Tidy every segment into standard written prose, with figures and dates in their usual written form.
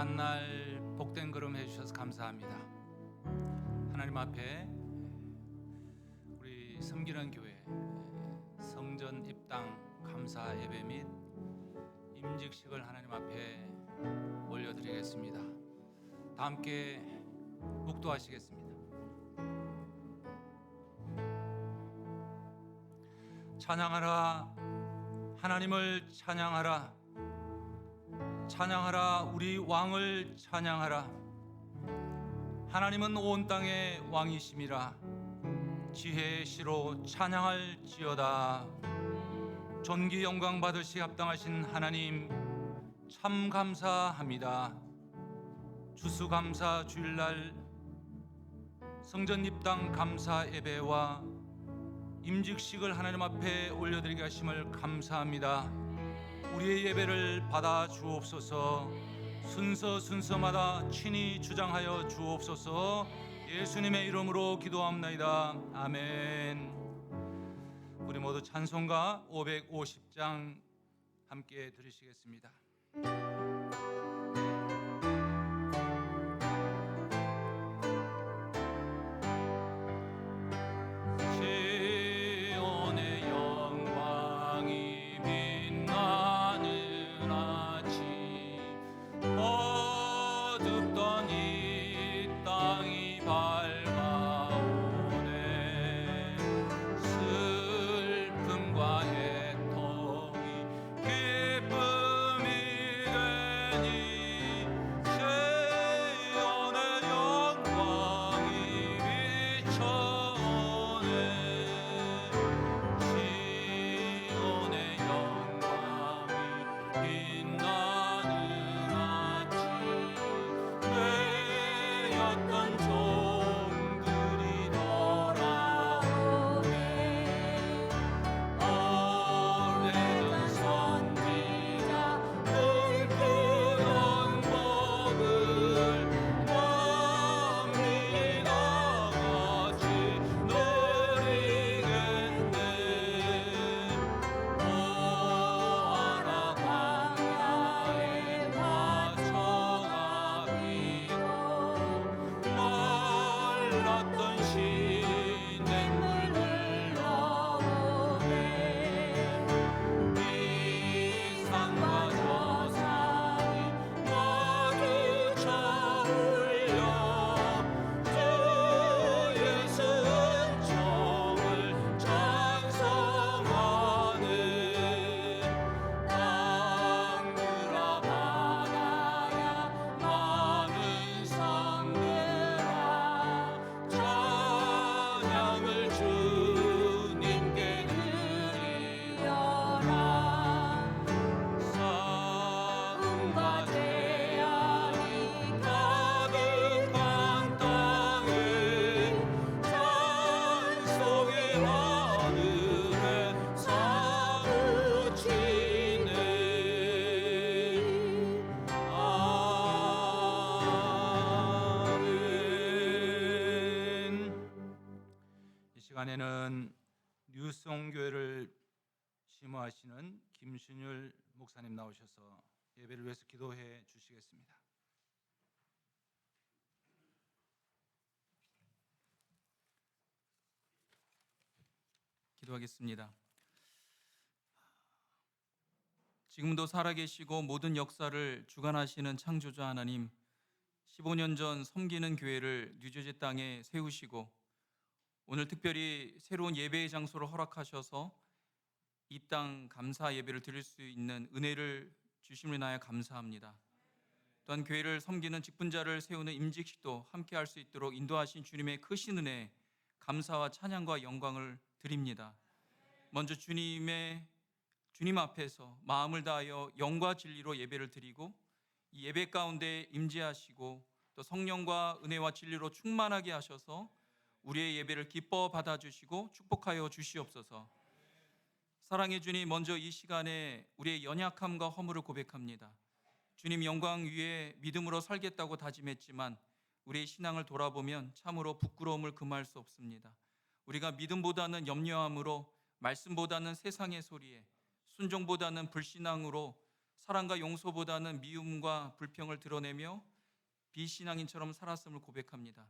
만날 복된 걸음 해주셔서 감사합니다. 하나님 앞에 우리 섬기는 교회 성전 입당 감사 예배 및 임직식을 하나님 앞에 올려드리겠습니다. 다 함께 묵도하시겠습니다. 찬양하라, 하나님을 찬양하라. 찬양하라, 우리 왕을 찬양하라. 하나님은 온 땅의 왕이심이라. 지혜의 시로 찬양할지어다. 존귀 영광 받으시 합당하신 하나님 참 감사합니다. 추수감사 주일날 성전 입당 감사 예배와 임직식을 하나님 앞에 올려드리게 하심을 감사합니다. 우리의 예배를 받아 주옵소서. 순서마다 친히 주장하여 주옵소서. 예수님의 이름으로 기도합나이다. 아멘. 우리 모두 찬송가 550장 함께 들으시겠습니다. 시간에는 뉴송교회를 심호하시는 김순율 목사님 나오셔서 예배를 위해서 기도해 주시겠습니다. 기도하겠습니다. 지금도 살아계시고 모든 역사를 주관하시는 창조자 하나님, 15년 전 섬기는 교회를 뉴저지 땅에 세우시고 오늘 특별히 새로운 예배의 장소를 허락하셔서 입당 감사 예배를 드릴 수 있는 은혜를 주심을 인하여 감사합니다. 또한 교회를 섬기는 직분자를 세우는 임직식도 함께 할 수 있도록 인도하신 주님의 크신 은혜, 감사와 찬양과 영광을 드립니다. 먼저 주님 앞에서 마음을 다하여 영과 진리로 예배를 드리고 이 예배 가운데 임재하시고 또 성령과 은혜와 진리로 충만하게 하셔서 우리의 예배를 기뻐 받아주시고 축복하여 주시옵소서. 사랑의 주님, 먼저 이 시간에 우리의 연약함과 허물을 고백합니다. 주님 영광 위에 믿음으로 살겠다고 다짐했지만 우리의 신앙을 돌아보면 참으로 부끄러움을 금할 수 없습니다. 우리가 믿음보다는 염려함으로, 말씀보다는 세상의 소리에, 순종보다는 불신앙으로 사랑과 용서보다는 미움과 불평을 드러내며 비신앙인처럼 살았음을 고백합니다.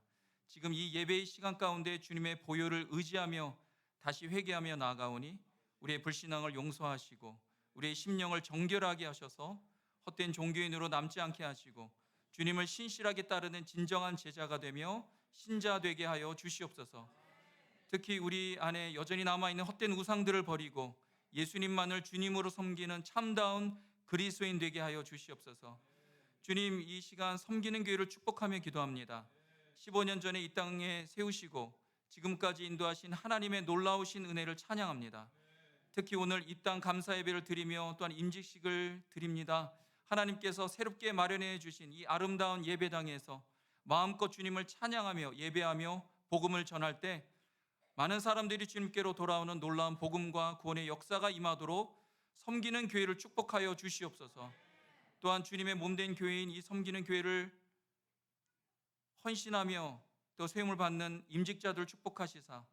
지금 이 예배의 시간 가운데 주님의 보혈을 의지하며 다시 회개하며 나아가오니 우리의 불신앙을 용서하시고 우리의 심령을 정결하게 하셔서 헛된 종교인으로 남지 않게 하시고 주님을 신실하게 따르는 진정한 제자가 되며 신자 되게 하여 주시옵소서. 특히 우리 안에 여전히 남아있는 헛된 우상들을 버리고 예수님만을 주님으로 섬기는 참다운 그리스도인 되게 하여 주시옵소서. 주님, 이 시간 섬기는 교회를 축복하며 기도합니다. 15년 전에 이 땅에 세우시고 지금까지 인도하신 하나님의 놀라우신 은혜를 찬양합니다. 특히 오늘 이 땅 감사 예배를 드리며 또한 임직식을 드립니다. 하나님께서 새롭게 마련해 주신 이 아름다운 예배당에서 마음껏 주님을 찬양하며 예배하며 복음을 전할 때 많은 사람들이 주님께로 돌아오는 놀라운 복음과 구원의 역사가 임하도록 섬기는 교회를 축복하여 주시옵소서. 또한 주님의 몸된 교회인 이 섬기는 교회를 헌신하며 또 세움을 받는 임직자들 축복하시사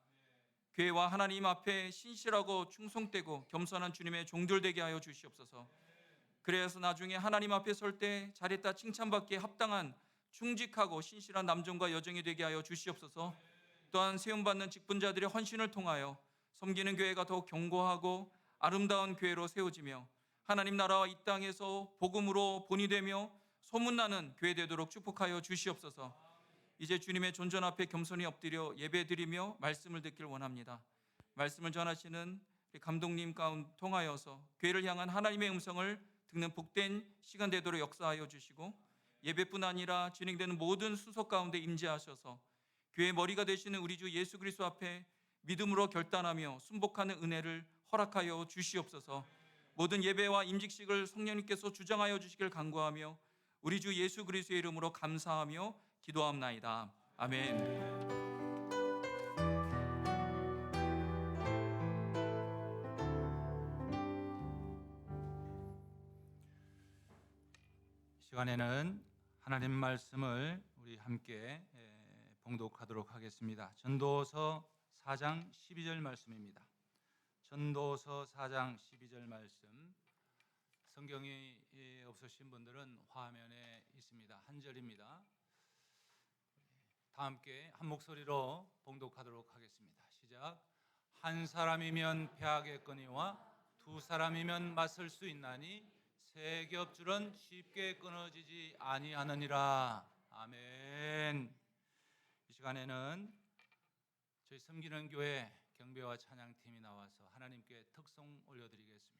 교회와 하나님 앞에 신실하고 충성되고 겸손한 주님의 종들 되게 하여 주시옵소서. 그래서 나중에 하나님 앞에 설 때 잘했다 칭찬받기에 합당한 충직하고 신실한 남종과 여종이 되게 하여 주시옵소서. 또한 세움받는 직분자들의 헌신을 통하여 섬기는 교회가 더욱 견고하고 아름다운 교회로 세워지며 하나님 나라와 이 땅에서 복음으로 본이 되며 소문나는 교회 되도록 축복하여 주시옵소서. 이제 주님의 존전 앞에 겸손히 엎드려 예배드리며 말씀을 듣길 원합니다. 말씀을 전하시는 감독님 가운데 통하여서 교회를 향한 하나님의 음성을 듣는 복된 시간 되도록 역사하여 주시고 예배뿐 아니라 진행되는 모든 수석 가운데 임재하셔서 교회의 머리가 되시는 우리 주 예수 그리스도 앞에 믿음으로 결단하며 순복하는 은혜를 허락하여 주시옵소서. 모든 예배와 임직식을 성령님께서 주장하여 주시길 간구하며 우리 주 예수 그리스도의 이름으로 감사하며 기도합나이다. 아멘. 이 시간에는 하나님 말씀을 우리 함께 봉독하도록 하겠습니다. 전도서 4장 12절 말씀입니다. 전도서 4장 12절 말씀, 성경이 없으신 분들은 화면에 있습니다. 한 절입니다. 다 함께 한 목소리로 봉독하도록 하겠습니다. 시작. 한 사람이면 패하겠거니와 두 사람이면 맞설 수 있나니 세 겹줄은 쉽게 끊어지지 아니하느니라. 아멘. 이 시간에는 저희 섬기는 교회 경배와 찬양팀이 나와서 하나님께 특송 올려드리겠습니다.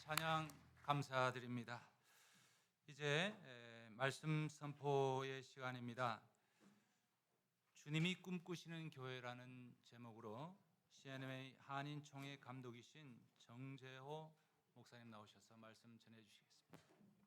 찬양 감사드립니다. 이제 말씀 선포의 시간입니다. 주님이 꿈꾸시는 교회라는 제목으로 CNMA 한인총회 감독이신 정재호 목사님 나오셔서 말씀 전해주시겠습니다.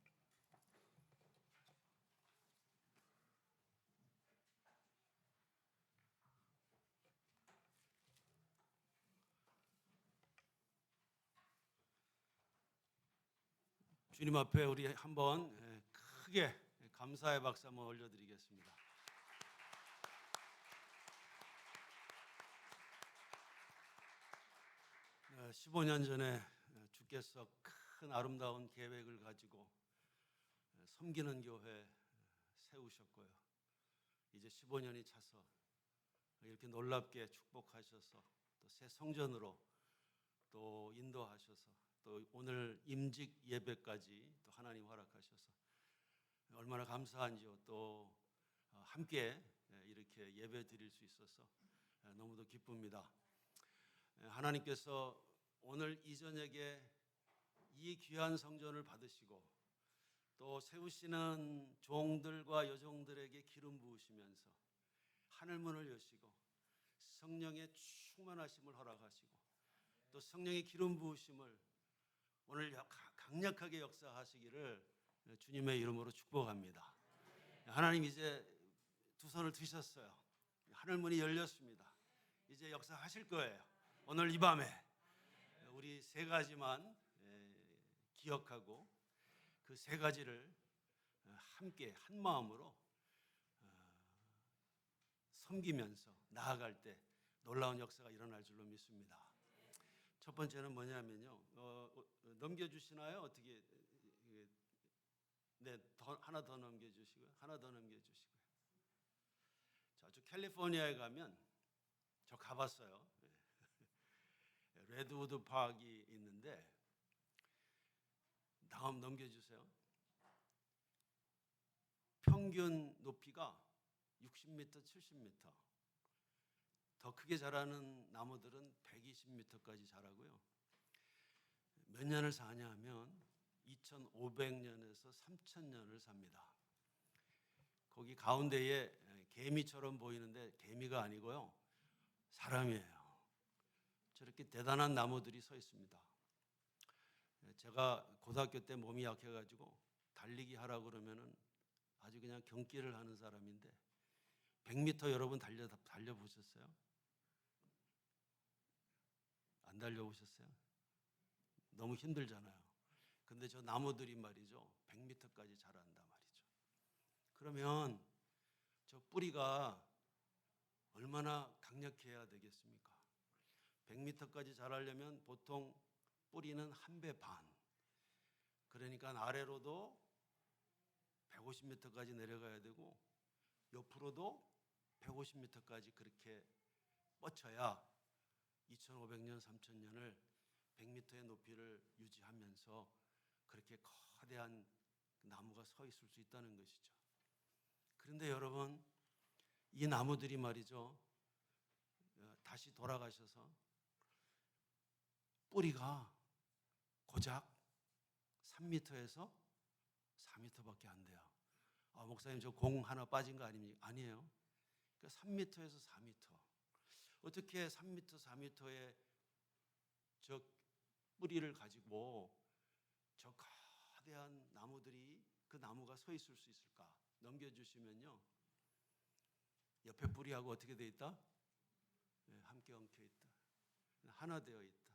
주님 앞에 우리 한번 크게 감사의 박수 한번 올려드리겠습니다. 15년 전에 주께서 큰 아름다운 계획을 가지고 섬기는 교회 세우셨고요. 이제 15년이 차서 이렇게 놀랍게 축복하셔서 또 새 성전으로 또 인도하셔서 또 오늘 임직 예배까지 또 하나님 허락하셔서 얼마나 감사한지요. 또 함께 이렇게 예배 드릴 수 있어서 너무도 기쁩니다. 하나님께서 오늘 이 저녁에 이 귀한 성전을 받으시고 또 세우시는 종들과 여종들에게 기름 부으시면서 하늘문을 여시고 성령의 충만하심을 허락하시고 또 성령의 기름 부으심을 오늘 강력하게 역사하시기를 주님의 이름으로 축복합니다. 하나님 이제 두 손을 드셨어요. 하늘문이 열렸습니다. 이제 역사하실 거예요. 오늘 이 밤에 우리 세 가지만 기억하고 그 세 가지를 함께 한 마음으로 섬기면서 나아갈 때 놀라운 역사가 일어날 줄로 믿습니다. 첫 번째는 뭐냐면요. 넘겨주시나요? 어떻게? 네, 하나 더 넘겨주시고요. 하나 더 넘겨주시고요. 자, 저 캘리포니아에 가면 저 가봤어요. 레드우드 파크이 있는데 다음 넘겨주세요. 평균 높이가 60m, 70m. 더 크게 자라는 나무들은 120m까지 자라고요. 몇 년을 사냐 하면 2500년에서 3000년을 삽니다. 거기 가운데에 개미처럼 보이는데 개미가 아니고요. 사람이에요. 저렇게 대단한 나무들이 서 있습니다. 제가 고등학교 때 몸이 약해가지고 달리기 하라고 그러면은 아주 그냥 경기를 하는 사람인데 100m 여러분 달려보셨어요? 안 달려보셨어요? 너무 힘들잖아요. 근데 저 나무들이 말이죠 100m까지 자란단 말이죠. 그러면 저 뿌리가 얼마나 강력해야 되겠습니까? 100m까지 자라려면 보통 뿌리는 한 배 반. 그러니까 아래로도 150m까지 내려가야 되고 옆으로도 150m까지 그렇게 뻗쳐야 2500년, 3000년을 100m의 높이를 유지하면서 그렇게 거대한 나무가 서 있을 수 있다는 것이죠. 그런데 여러분, 이 나무들이 말이죠. 다시 돌아가셔서 뿌리가 고작 3m에서 4m밖에 안 돼요. 목사님 저 공 하나 빠진 거 아닙니까? 아니에요. 그러니까 3m에서 4m. 어떻게 3m, 4m의 저 뿌리를 가지고 저 거대한 나무들이 그 나무가 서 있을 수 있을까? 넘겨주시면요. 옆에 뿌리하고 어떻게 돼 있다? 네, 함께 엉켜 있다. 하나 되어 있다.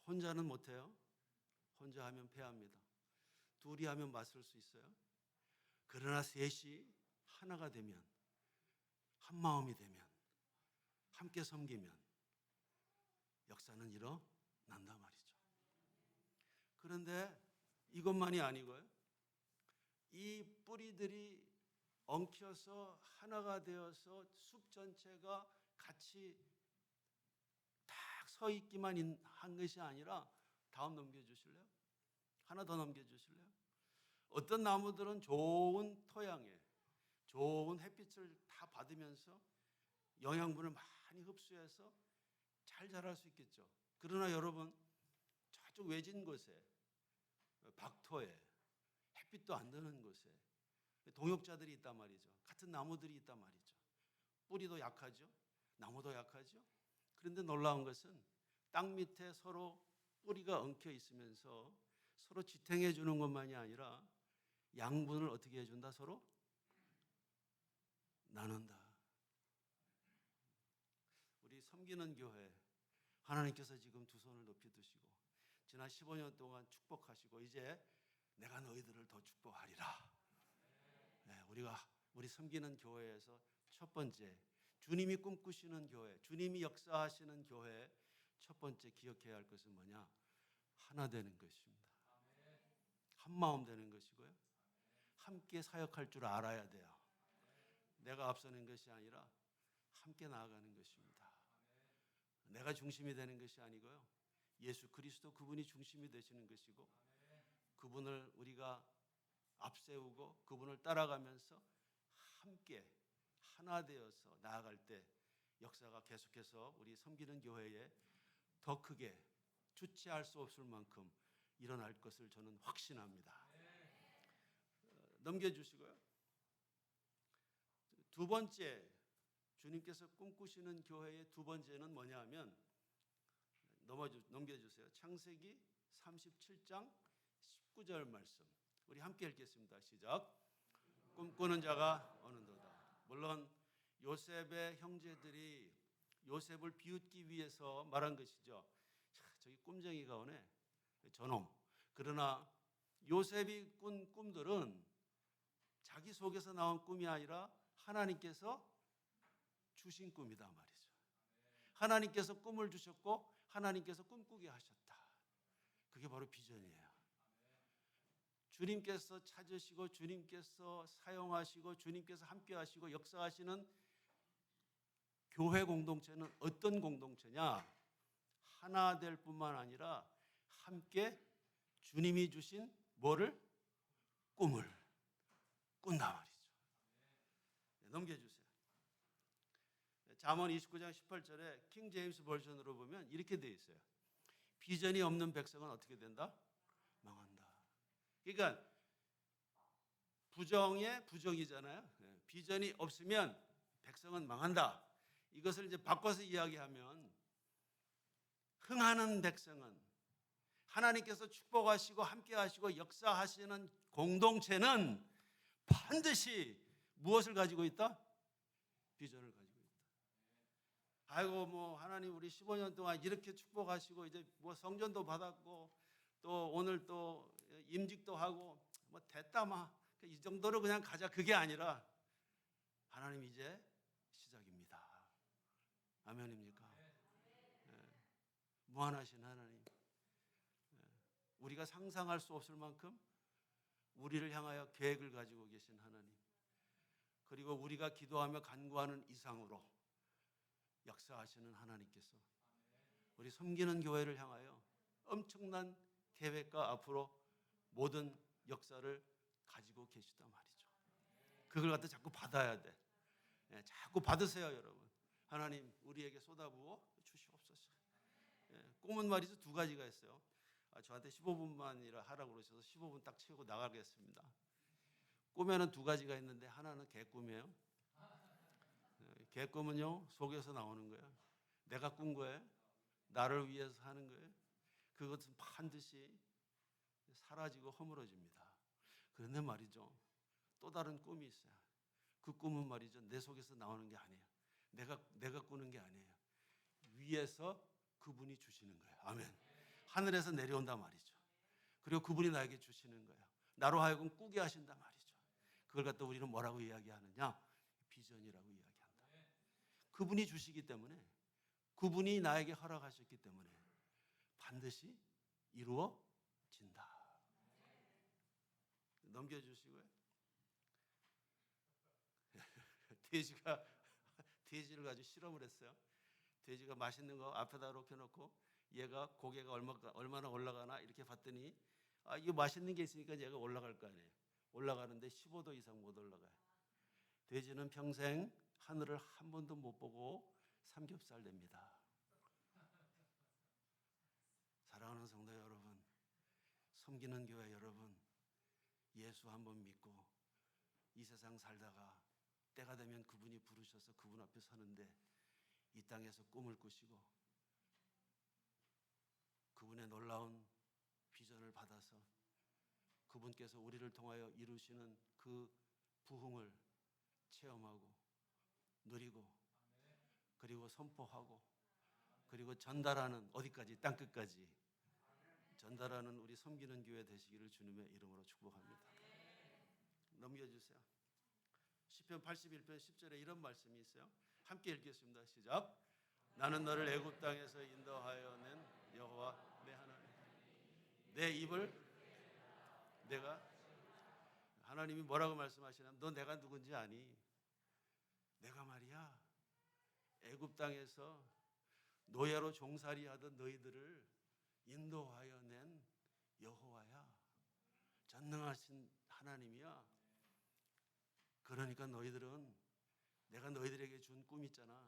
혼자는 못해요. 혼자 하면 패합니다. 둘이 하면 맞설 수 있어요. 그러나 셋이 하나가 되면, 한 마음이 되면, 함께 섬기면 역사는 일어난단 말이죠. 그런데 이것만이 아니고요. 이 뿌리들이 엉켜서 하나가 되어서 숲 전체가 같이 딱 서 있기만 한 것이 아니라 다음 넘겨주실래요? 하나 더 넘겨주실래요? 어떤 나무들은 좋은 토양에 좋은 햇빛을 다 받으면서 영양분을 많이 흡수해서 잘 자랄 수 있겠죠. 그러나 여러분 아주 외진 곳에, 박토에, 햇빛도 안 드는 곳에 동역자들이 있단 말이죠. 같은 나무들이 있단 말이죠. 뿌리도 약하죠. 나무도 약하죠. 그런데 놀라운 것은 땅 밑에 서로 뿌리가 엉켜 있으면서 서로 지탱해 주는 것만이 아니라 양분을 어떻게 해준다? 서로 나눈다. 우리 섬기는 교회, 하나님께서 지금 두 손을 높이 드시고 지난 15년 동안 축복하시고 이제 내가 너희들을 더 축복하리라. 네, 우리 섬기는 교회에서 첫 번째, 주님이 꿈꾸시는 교회, 주님이 역사하시는 교회 첫 번째 기억해야 할 것은 뭐냐? 하나 되는 것입니다. 한 마음 되는 것이고요. 함께 사역할 줄 알아야 돼요. 내가 앞서는 것이 아니라 함께 나아가는 것입니다. 내가 중심이 되는 것이 아니고요. 예수 그리스도 그분이 중심이 되시는 것이고 그분을 우리가 앞세우고 그분을 따라가면서 함께 하나 되어서 나아갈 때 역사가 계속해서 우리 섬기는 교회에 더 크게 주체할 수 없을 만큼 일어날 것을 저는 확신합니다. 넘겨주시고요. 두 번째, 주님께서 꿈꾸시는 교회의 두 번째는 뭐냐 하면 넘겨주세요. 창세기 37장 19절 말씀. 우리 함께 읽겠습니다. 시작. 꿈꾸는 자가 어느도다. 물론 요셉의 형제들이 요셉을 비웃기 위해서 말한 것이죠. 저기 꿈쟁이가 오네. 저놈. 그러나 요셉이 꾼 꿈들은 자기 속에서 나온 꿈이 아니라 하나님께서 주신 꿈이다 말이죠. 하나님께서 꿈을 주셨고 하나님께서 꿈꾸게 하셨다. 그게 바로 비전이에요. 주님께서 찾으시고 주님께서 사용하시고 주님께서 함께 하시고 역사하시는 교회 공동체는 어떤 공동체냐? 하나 될 뿐만 아니라 함께 주님이 주신 뭐를? 꿈을 꾼다 말이죠. 넘겨주세요. 잠언 29장 18절에 킹 제임스 버전으로 보면 이렇게 되어 있어요. 비전이 없는 백성은 어떻게 된다? 망한다. 그러니까 부정의 부정이잖아요. 비전이 없으면 백성은 망한다. 이것을 이제 바꿔서 이야기하면 흥하는 백성은 하나님께서 축복하시고 함께하시고 역사하시는 공동체는 반드시 무엇을 가지고 있다? 비전을 가지고 있다. 아이고 뭐 하나님 우리 15년 동안 이렇게 축복하시고 이제 뭐 성전도 받았고 또 오늘 또 임직도 하고 뭐 됐다 마. 이 정도로 그냥 가자. 그게 아니라 하나님 이제 시작입니다. 아멘입니까? 네. 무한하신 하나님. 네. 우리가 상상할 수 없을 만큼 우리를 향하여 계획을 가지고 계신 하나님. 그리고 우리가 기도하며 간구하는 이상으로 역사하시는 하나님께서 우리 섬기는 교회를 향하여 엄청난 계획과 앞으로 모든 역사를 가지고 계시단 말이죠. 그걸 갖다 자꾸 받아야 돼. 예, 자꾸 받으세요, 여러분. 하나님 우리에게 쏟아부어 주시옵소서. 예, 꿈은 말이죠 두 가지가 있어요. 저한테 15분만이라 하라고 그러셔서 15분 딱 채우고 나가겠습니다. 꿈에는 두 가지가 있는데 하나는 개꿈이에요. 개꿈은요 속에서 나오는 거예요. 내가 꾼 거예요. 나를 위해서 하는 거예요. 그것은 반드시 사라지고 허물어집니다. 그런데 말이죠 또 다른 꿈이 있어요. 그 꿈은 말이죠 내 속에서 나오는 게 아니에요. 내가 꾸는 게 아니에요. 위에서 그분이 주시는 거예요. 아멘. 하늘에서 내려온단 말이죠. 그리고 그분이 나에게 주시는 거예요. 나로 하여금 꾸게 하신단 말이죠. 그걸 갖다 우리는 뭐라고 이야기하느냐? 비전이라고 이야기한다. 그분이 주시기 때문에 그분이 나에게 허락하셨기 때문에 반드시 이루어진다. 넘겨주시고요. 돼지를 가지고 실험을 했어요. 돼지가 맛있는 거 앞에다 이렇게 놓고 얘가 고개가 얼마나 올라가나 이렇게 봤더니 이거 맛있는 게 있으니까 얘가 올라갈 거 아니에요. 올라가는데 15도 이상 못 올라가요. 돼지는 평생 하늘을 한 번도 못 보고 삼겹살 됩니다. 사랑하는 성도 여러분, 섬기는 교회 여러분, 예수 한번 믿고 이 세상 살다가 때가 되면 그분이 부르셔서 그분 앞에 서는데 이 땅에서 꿈을 꾸시고 그분의 놀라운 비전을 받아서 그분께서 우리를 통하여 이루시는 그 부흥을 체험하고 누리고 그리고 선포하고 그리고 전달하는, 어디까지? 땅끝까지 전달하는 우리 섬기는 교회 되시기를 주님의 이름으로 축복합니다. 넘겨주세요. 시편 81편 10절에 이런 말씀이 있어요. 함께 읽겠습니다. 시작. 나는 너를 애굽 땅에서 인도하여 낸 여호와 내 하나님. 내 입을 내가, 하나님이 뭐라고 말씀하시냐면 너 내가 누군지 아니? 내가 말이야 애굽 땅에서 노예로 종살이 하던 너희들을 인도하여 낸 여호와야. 전능하신 하나님이야. 그러니까 너희들은, 내가 너희들에게 준 꿈 있잖아.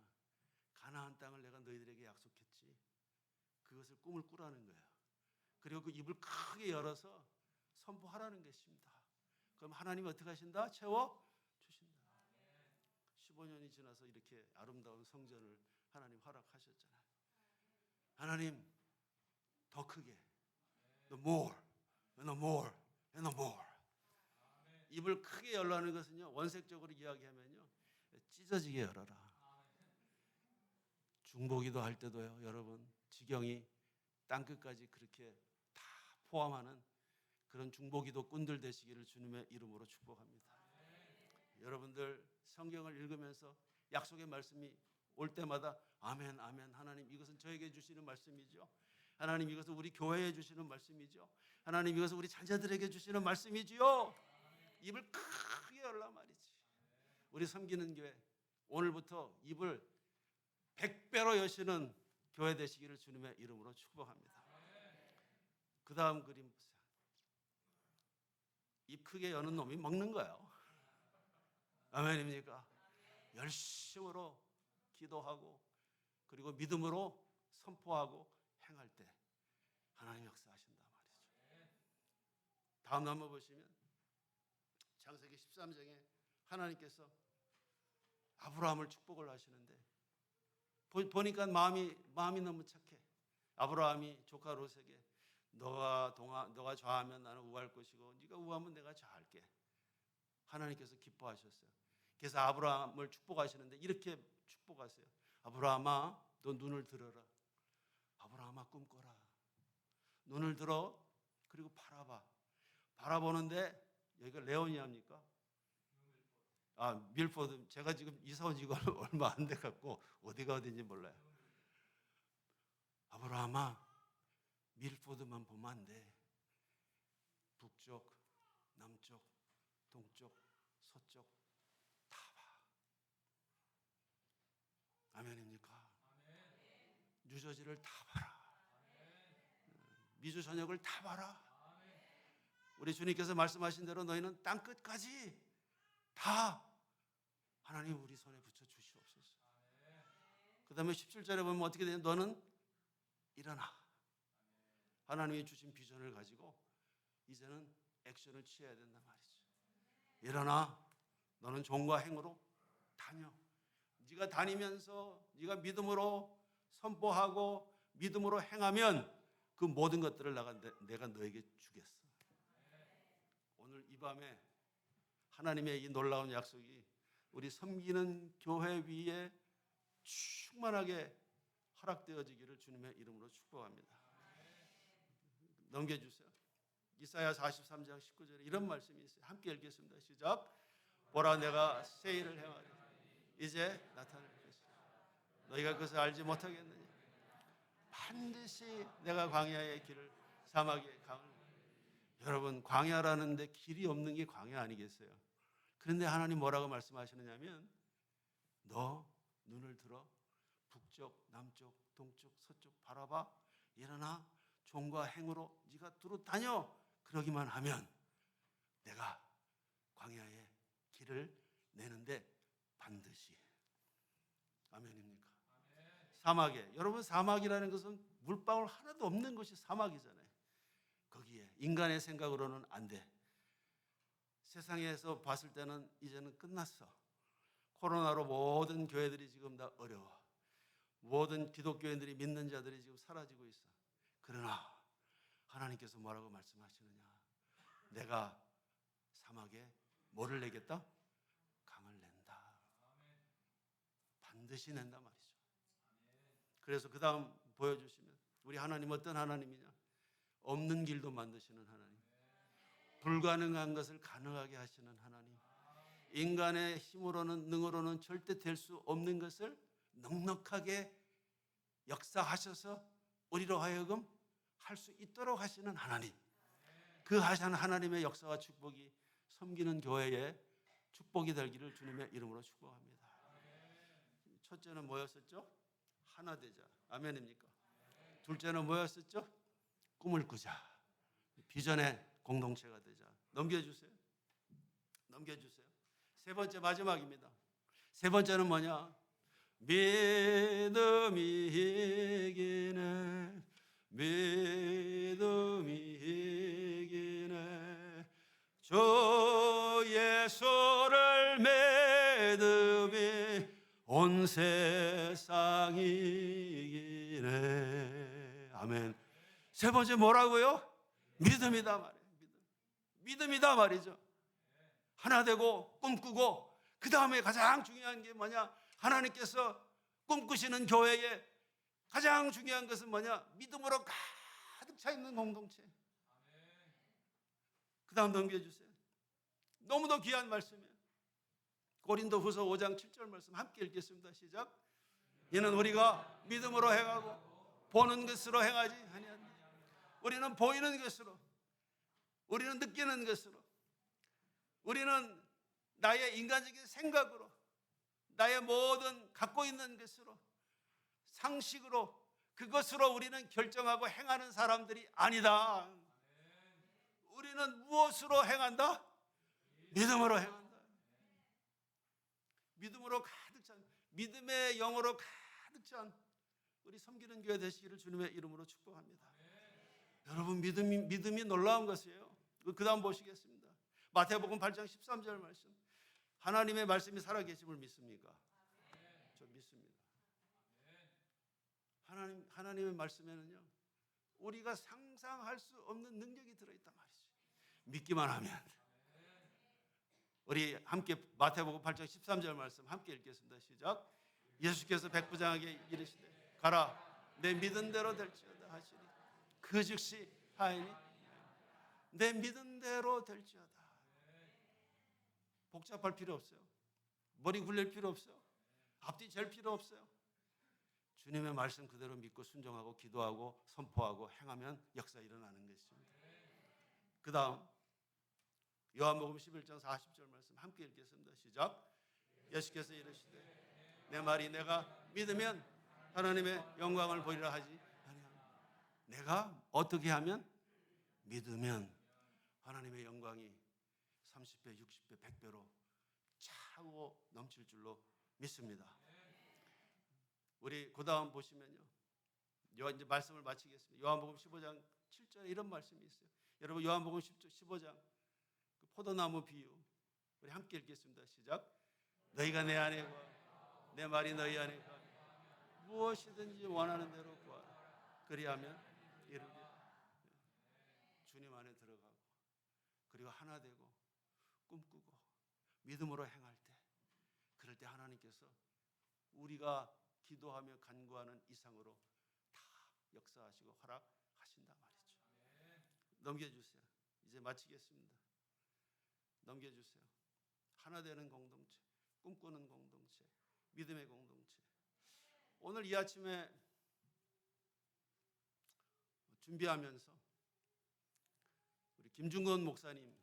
가나안 땅을 내가 너희들에게 약속했지. 그것을 꿈을 꾸라는 거야. 그리고 그 입을 크게 열어서 선포하라는 것입니다. 그럼 하나님이 어떻게 하신다? 채워주신다. 15년이 지나서 이렇게 아름다운 성전을 하나님 허락하셨잖아요. 하나님 더 크게, the more, and the more, and the more. 입을 크게 열라는 것은요, 원색적으로 이야기하면요, 찢어지게 열어라. 중보기도 할 때도요, 여러분 지경이 땅끝까지 그렇게 다 포함하는 그런 중보기도 꾼들 되시기를 주님의 이름으로 축복합니다. 여러분들 성경을 읽으면서 약속의 말씀이 올 때마다 아멘, 아멘. 하나님 이것은 저에게 주시는 말씀이죠. 하나님 이것은 우리 교회에 주시는 말씀이죠. 하나님 이것은 우리 자녀들에게 주시는 말씀이지요. 입을 크게 열라 말이지. 우리 섬기는 교회 오늘부터 입을 100배로 여시는 교회 되시기를 주님의 이름으로 축복합니다. 그 다음 그림 보세요. 입 크게 여는 놈이 먹는 거예요. 아멘입니까? 열심으로 기도하고 그리고 믿음으로 선포하고 행할 때 하나님 역사하신다 말이죠. 다음 한번 보시면 창세기 13장에 하나님께서 아브라함을 축복을 하시는데 보니까 마음이 너무 착해. 아브라함이 조카 롯에게 너가 좌하면 나는 우할 것이고 네가 우하면 내가 좌할게. 하나님께서 기뻐하셨어요. 그래서 아브라함을 축복하시는데 이렇게 축복하세요. 아브라함아 너 눈을 들어라. 아브라함아 꿈꿔라. 눈을 들어 그리고 바라봐. 바라보는데 여기가 레오니아입니까? 밀포드. 제가 지금 이사 온 지가 얼마 안 돼 갖고 어디가 어딘지 몰라요. 아브라함아 밀포드만 보면 안 돼. 북쪽, 남쪽, 동쪽, 서쪽 다 봐. 아멘입니까? 뉴저지를 다 봐라. 미주 전역을 다 봐라. 우리 주님께서 말씀하신 대로 너희는 땅 끝까지 다 하나님 우리 손에 붙여 주시옵소서. 그 다음에 17절에 보면 어떻게 되냐? 너는 일어나. 하나님이 주신 비전을 가지고 이제는 액션을 취해야 된단 말이죠. 일어나. 너는 종과 행으로 다녀. 네가 다니면서 네가 믿음으로 선포하고 믿음으로 행하면 그 모든 것들을 내가 너에게 주겠어. 오늘 이 밤에 하나님의 이 놀라운 약속이 우리 섬기는 교회 위에 충만하게 허락되어지기를 주님의 이름으로 축복합니다. 넘겨주세요. 이사야 43장 19절에 이런 말씀이 있어요. 함께 읽겠습니다. 시작. 보라 내가 새 일을 행하리. 이제 나타날 것이다. 너희가 그것을 알지 못하겠느냐. 반드시 내가 광야의 길을 사막의 강을. 여러분 광야라는데 길이 없는 게 광야 아니겠어요? 그런데 하나님 뭐라고 말씀하시느냐면 너 눈을 들어 북쪽, 남쪽, 동쪽, 서쪽 바라봐. 일어나 종과 행으로 네가 두루 다녀. 그러기만 하면 내가 광야의 길을 내는데 반드시. 아멘입니까? 사막에, 여러분 사막이라는 것은 물방울 하나도 없는 것이 사막이잖아요. 거기에 인간의 생각으로는 안 돼. 세상에서 봤을 때는 이제는 끝났어. 코로나로 모든 교회들이 지금 다 어려워. 모든 기독교인들이 믿는 자들이 지금 사라지고 있어. 그러나 하나님께서 뭐라고 말씀하시느냐? 내가 사막에 뭐를 내겠다? 강을 낸다. 반드시 낸다 말이죠. 그래서 그 다음 보여주시면 우리 하나님 어떤 하나님이냐? 없는 길도 만드시는 하나님, 불가능한 것을 가능하게 하시는 하나님, 인간의 힘으로는 능으로는 절대 될 수 없는 것을 넉넉하게 역사하셔서 우리로 하여금 할 수 있도록 하시는 하나님, 그 하시는 하나님의 역사와 축복이 섬기는 교회에 축복이 되기를 주님의 이름으로 축복합니다. 첫째는 뭐였었죠? 하나 되자. 아멘입니까? 둘째는 뭐였었죠? 꿈을 꾸자. 비전의 공동체가 되자. 넘겨주세요. 넘겨주세요. 세 번째 마지막입니다. 세 번째는 뭐냐? 믿음이 이기네. 믿음이 이기네. 주 예수를 믿음이 온 세상이 이기네. 아멘. 세 번째 뭐라고요? 믿음이다 말이에요. 믿음이다 말이죠. 하나 되고 꿈꾸고, 그 다음에 가장 중요한 게 뭐냐? 하나님께서 꿈꾸시는 교회에 가장 중요한 것은 뭐냐? 믿음으로 가득 차 있는 공동체. 그 다음 넘겨주세요. 너무도 귀한 말씀이에요. 고린도후서 5장 7절 말씀 함께 읽겠습니다. 시작. 이는 우리가 믿음으로 행하고 보는 것으로 행하지 아니하니. 우리는 보이는 것으로, 우리는 느끼는 것으로, 우리는 나의 인간적인 생각으로, 나의 모든 갖고 있는 것으로, 상식으로, 그것으로 우리는 결정하고 행하는 사람들이 아니다. 우리는 무엇으로 행한다? 믿음으로 행한다. 믿음으로 가득 찬, 믿음의 영으로 가득 찬 우리 섬기는 교회 되시기를 주님의 이름으로 축복합니다. 여러분, 믿음이 놀라운 것이에요. 그 다음 보시겠습니다. 마태복음 8장 13절 말씀. 하나님의 말씀이 살아계심을 믿습니까? 저 믿습니다. 하나님의 말씀에는요, 우리가 상상할 수 없는 능력이 들어있단 말이죠. 믿기만 하면. 우리 함께 마태복음 8장 13절 말씀 함께 읽겠습니다. 시작. 예수께서 백부장에게 이르시되 가라, 내 믿은 대로 될지어다 하시니 그 즉시 하이니 내 믿은 대로 될지어다. 복잡할 필요 없어요. 머리 굴릴 필요 없어요. 앞뒤 잴 필요 없어요. 주님의 말씀 그대로 믿고 순종하고 기도하고 선포하고 행하면 역사 일어나는 것입니다. 그 다음 요한복음 11장 40절 말씀 함께 읽겠습니다. 시작. 예수께서 이르시되 내 말이 내가 믿으면 하나님의 영광을 보리라 하지 아니하며. 내가 어떻게 하면? 믿으면 하나님의 영광이 30배, 60배, 100배로 차고 넘칠 줄로 믿습니다. 우리 그 다음 보시면요, 이제 말씀을 마치겠습니다. 요한복음 15장 7절에 이런 말씀이 있어요. 여러분, 요한복음 15장 그 포도나무 비유 우리 함께 읽겠습니다. 시작. 너희가 내 안에 거하고 내 말이 너희 안에 거하면 무엇이든지 원하는 대로 구하라. 그리하면 이루리라. 주님 안에 들어가고, 그리고 하나 되고 꿈꾸고 믿음으로 행할 때, 그럴 때 하나님께서 우리가 기도하며 간구하는 이상으로 다 역사하시고 허락하신단 말이죠. 넘겨주세요. 이제 마치겠습니다. 넘겨주세요. 하나 되는 공동체, 꿈꾸는 공동체, 믿음의 공동체. 오늘 이 아침에 준비하면서 우리 김중건 목사님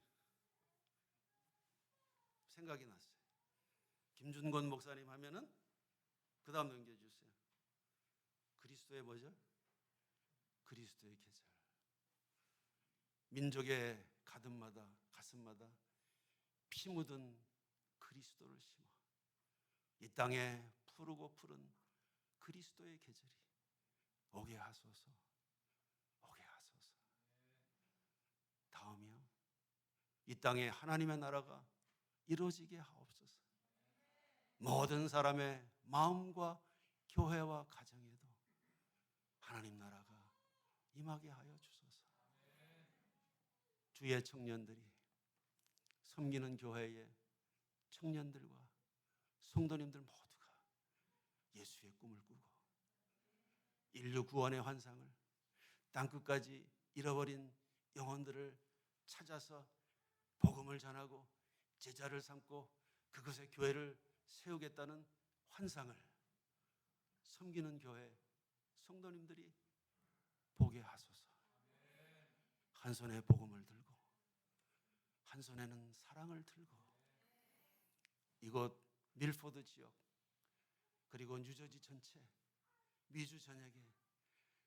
생각이 났어요. 김준건 목사님 하면은 그 다음 넘겨주세요. 그리스도의 뭐죠? 그리스도의 계절. 민족의 가슴마다 피 묻은 그리스도를 심어 이 땅에 푸르고 푸른 그리스도의 계절이 오게 하소서, 오게 하소서. 이 땅에 하나님의 나라가 이루어지게 하옵소서. 모든 사람의 마음과 교회와 가정에도 하나님 나라가 임하게 하여 주소서. 주의 청년들이 섬기는 교회의 청년들과 성도님들 모두가 예수의 꿈을 꾸고 인류 구원의 환상을 땅끝까지 잃어버린 영혼들을 찾아서 복음을 전하고 제자를 삼고 그것의 교회를 세우겠다는 환상을 섬기는 교회 성도님들이 보게 하소서. 한 손에 복음을 들고 한 손에는 사랑을 들고 이곳 밀포드 지역 그리고 뉴저지 전체 미주 전역에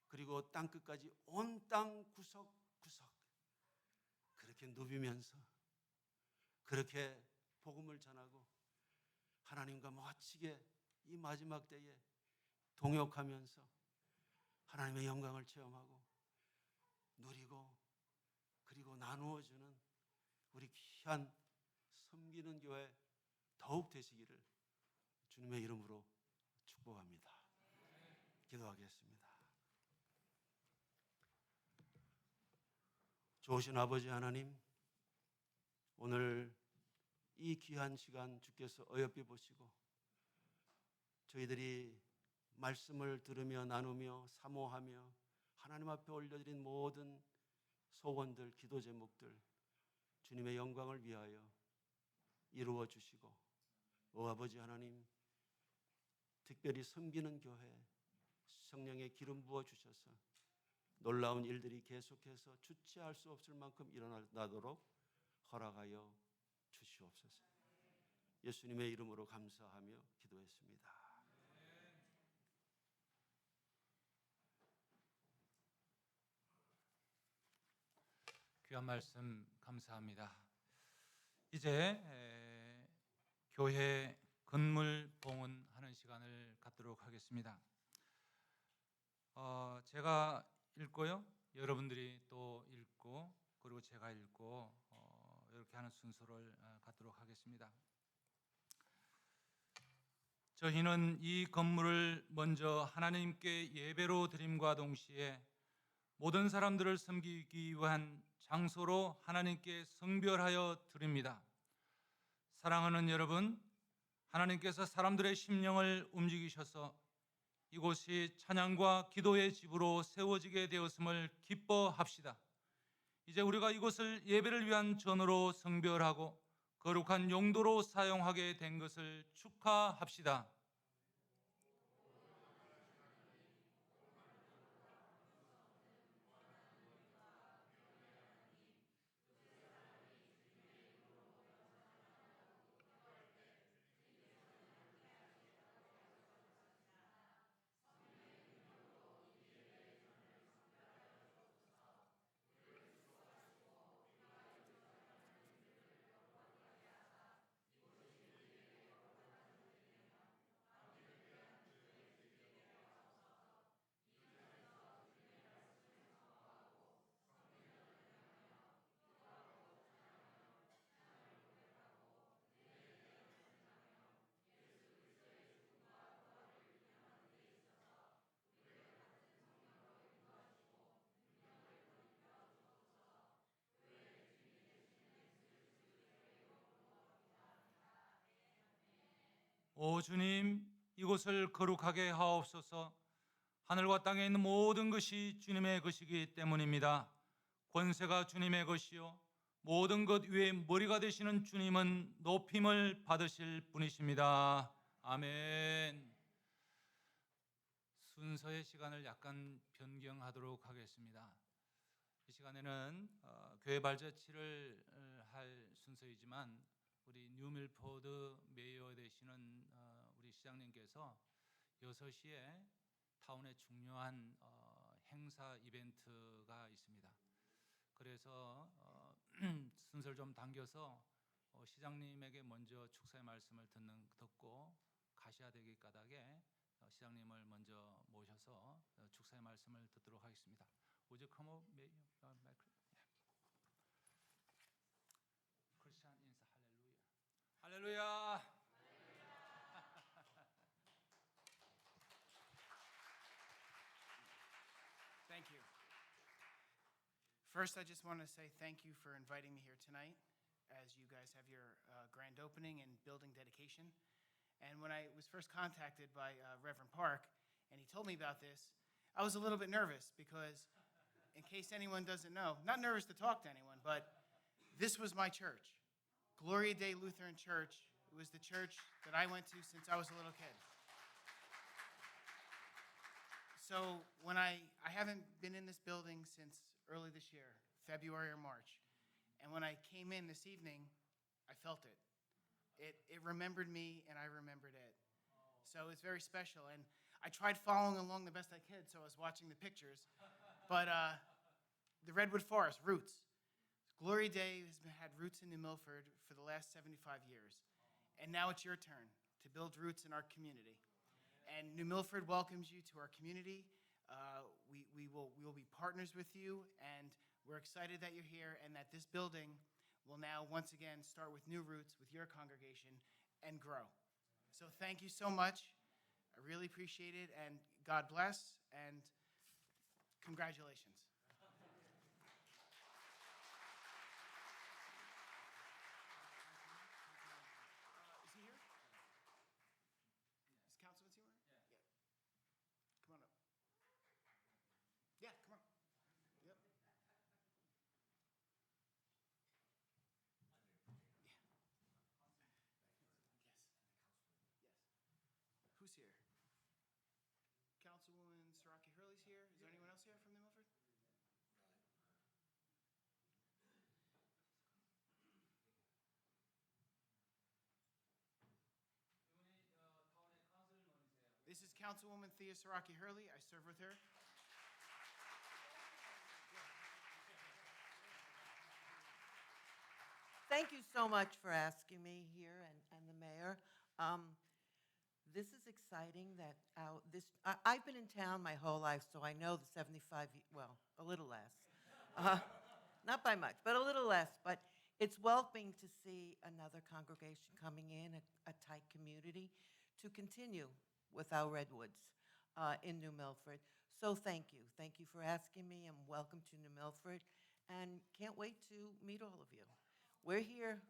그리고 땅끝까지 온 땅 구석구석 그렇게 누비면서 그렇게 복음을 전하고 하나님과 멋지게 이 마지막 때에 동역하면서 하나님의 영광을 체험하고 누리고 그리고 나누어주는 우리 귀한 섬기는 교회 더욱 되시기를 주님의 이름으로 축복합니다. 기도하겠습니다. 좋으신 아버지 하나님, 오늘 이 귀한 시간 주께서 어여삐 보시고 저희들이 말씀을 들으며 나누며 사모하며 하나님 앞에 올려드린 모든 소원들, 기도 제목들 주님의 영광을 위하여 이루어 주시고 아버지 하나님, 특별히 섬기는 교회 성령의 기름 부어 주셔서 놀라운 일들이 계속해서 주체할 수 없을 만큼 일어나도록 허락하여 주시옵소서. 예수님의 이름으로 감사하며 기도했습니다. 귀한 말씀 감사합니다. 이제 교회 건물 봉헌하는 시간을 갖도록 하겠습니다. 제가 읽고요, 여러분들이 또 읽고 그리고 제가 읽고 이렇게 하는 순서를 갖도록 하겠습니다. 저희는 이 건물을 먼저 하나님께 예배로 드림과 동시에 모든 사람들을 섬기기 위한 장소로 하나님께 성별하여 드립니다. 사랑하는 여러분, 하나님께서 사람들의 심령을 움직이셔서 이곳이 찬양과 기도의 집으로 세워지게 되었음을 기뻐합시다. 이제 우리가 이곳을 예배를 위한 전으로 성별하고 거룩한 용도로 사용하게 된 것을 축하합시다. 오 주님, 이곳을 거룩하게 하옵소서. 하늘과 땅에 있는 모든 것이 주님의 것이기 때문입니다. 권세가 주님의 것이요 모든 것 위에 머리가 되시는 주님은 높임을 받으실 분이십니다. 아멘. 순서의 시간을 약간 변경하도록 하겠습니다. 이 시간에는 교회 발자취를 할 순서이지만 우리 뉴밀포드 메이어 되시는 우리 시장님께서 6시에 타운에 중요한 행사 이벤트가 있습니다. 그래서 순서를 좀 당겨서 시장님에게 먼저 축사의 말씀을 듣고 가셔야 되기 까닭에 시장님을 먼저 모셔서 축사의 말씀을 듣도록 하겠습니다. Would you come up, Mayor? First, I just want to say thank you for inviting me here tonight as you guys have your grand opening and building dedication. And when I was first contacted by Reverend Park and he told me about this, I was a little bit nervous because, in case anyone doesn't know, not nervous to talk to anyone, but this was my church. Gloria Dei Lutheran Church. It was the church that I went to since I was a little kid. So when I haven't been in this building since early this year, February or March, and when I came in this evening, I felt it. It remembered me, and I remembered it. So it's very special, and I tried following along the best I could, so I was watching the pictures. But the Redwood Forest, roots. Gloria Dei has had roots in New Milford for the last 75 years, and now it's your turn to build roots in our community. And New Milford welcomes you to our community. We will be partners with you, and we're excited that you're here and that this building will now once again start with new roots with your congregation and grow. So thank you so much. I really appreciate it, and God bless, and congratulations. Is he here? Is Councilman Seymour? Yeah. Come on up. Yeah, come on. Yep. Yeah. Yes. Yes. Who's here? Councilwoman Saraki Hurley's here. Is there anyone else here from New Milford? This is Councilwoman Thea Saraki Hurley. I serve with her. Thank you so much for asking me here and the mayor. This is exciting that I've been in town my whole life, so I know the 75, well, a little less. Not by much, but a little less. But it's welcoming to see another congregation coming in, a tight community, to continue with our Redwoods in New Milford. So thank you. Thank you for asking me, and welcome to New Milford. And can't wait to meet all of you. We're here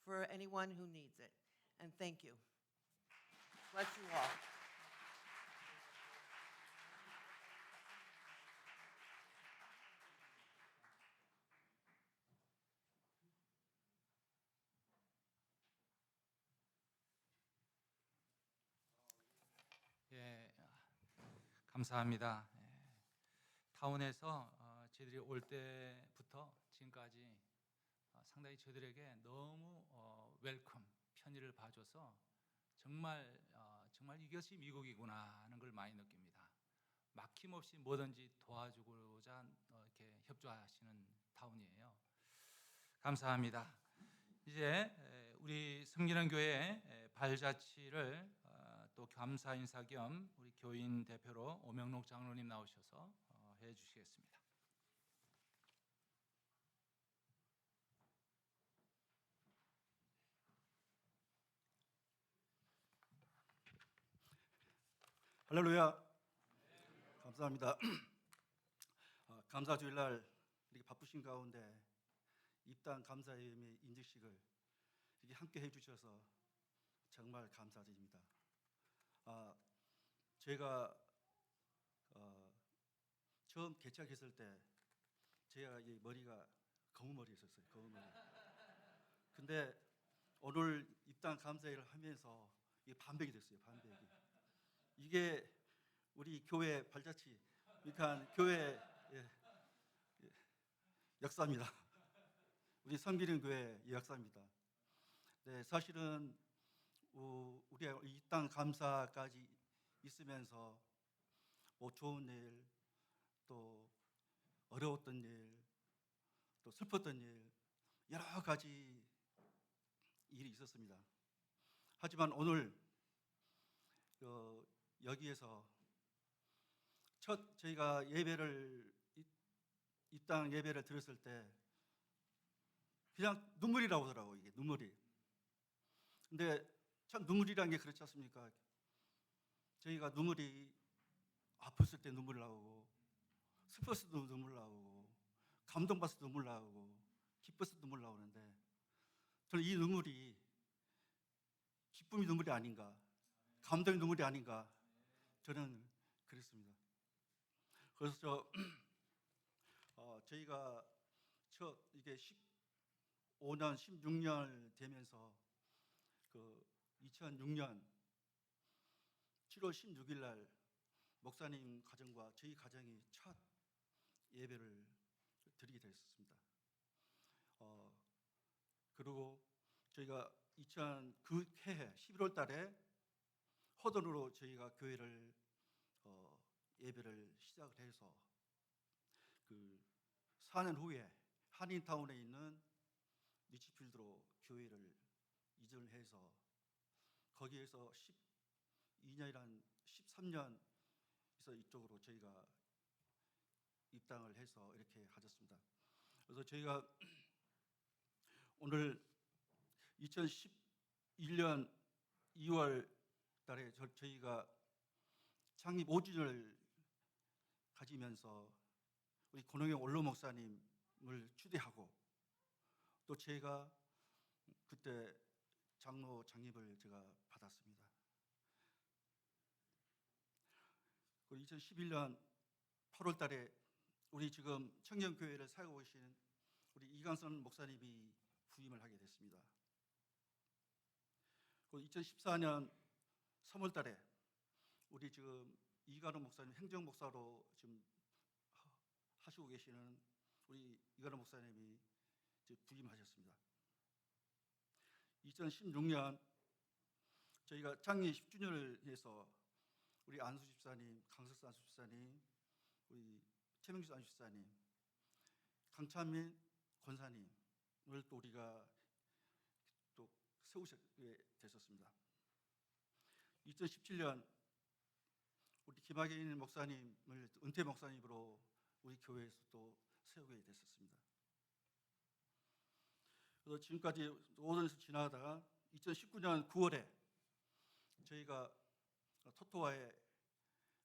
for anyone who needs it. And thank you. Bless you all. 예, 감사합니다. 예, 타운에서 저희들이 올 때부터 지금까지 상당히 저희들에게 너무 웰컴, 편의를 봐줘서 정말 이것이 미국이구나 하는 걸 많이 느낍니다. 막힘없이 뭐든지 도와주고자 이렇게 협조하시는 타운이에요. 감사합니다. 이제 우리 섬기는 교회 발자취를 또 감사 인사 겸 우리 교인 대표로 오명록 장로님 나오셔서 해 주시겠습니다. 할렐루야. 감사합니다. 감사 주일날 이렇게 바쁘신 가운데 입당 감사회의 인직식을 이렇게 함께 해주셔서 정말 감사드립니다. 제가 처음 개척했을 때 제가 이 머리가 검은 머리였었어요. 검은 머리. 근데 오늘 입당 감사회를 하면서 이게 반백이 됐어요. 반백이. 이게 우리 교회 발자취, 그러니까 교회 역사입니다. 우리 섬기는 교회 역사입니다. 네, 사실은 우리가 이 땅 감사까지 있으면서 뭐 좋은 일, 또 어려웠던 일, 또 슬펐던 일, 여러 가지 일이 있었습니다. 하지만 오늘 여기에서 첫 저희가 예배를 이 땅 예배를 드렸을 때 그냥 눈물이라고 하더라고요. 이게 눈물이. 근데 참 눈물이라는 게 그렇지 않습니까? 저희가 눈물이 아팠을 때 눈물 나오고 슬펐을 때도 눈물 나오고 감동받아서 눈물 나오고 기뻐서 눈물 나오는데 저는 이 눈물이 기쁨의 눈물이 아닌가, 감동의 눈물이 아닌가, 저는 그랬습니다. 그래서 저희가 이게 15년, 16년 되면서 그 2006년 7월 16일 날 목사님 가정과 저희 가정이 첫 예배를 드리게 됐습니다. 그리고 저희가 그 해에 11월 달에 허던으로 저희가 교회를 예배를 시작을 해서 그 4년 후에 한인타운에 있는 리치필드로 교회를 이전을 해서 거기에서 12년이란 13년에서 이쪽으로 저희가 입당을 해서 이렇게 가졌습니다. 그래서 저희가 오늘 2011년 2월 달에 저희가 창립 5주년을 가지면서 우리 권홍영 원로 목사님을 추대하고 또 제가 그때 장로 장립을 제가 받았습니다. 그리고 2011년 8월 달에 우리 지금 청년교회를 사용하고 계신 우리 이강선 목사님이 부임을 하게 됐습니다. 그리고 2014년 3월 달에 우리 지금 이간호 목사님 행정목사로 지금 하시고 계시는 우리 이간호 목사님이 부임하셨습니다. 2016년 저희가 창립 10주년을 해서 우리 안수 집사님, 강석수 안수 집사님, 우리 최명주 안수 집사님, 강찬민 권사님을 또 우리가 또 세우게 됐었습니다. 2017년 우리 김학인 목사님을 은퇴 목사님으로 우리 교회에서 또 세우게 됐었습니다. 그래서 지금까지 5년에서 지나다가 2019년 9월에 저희가 토토와의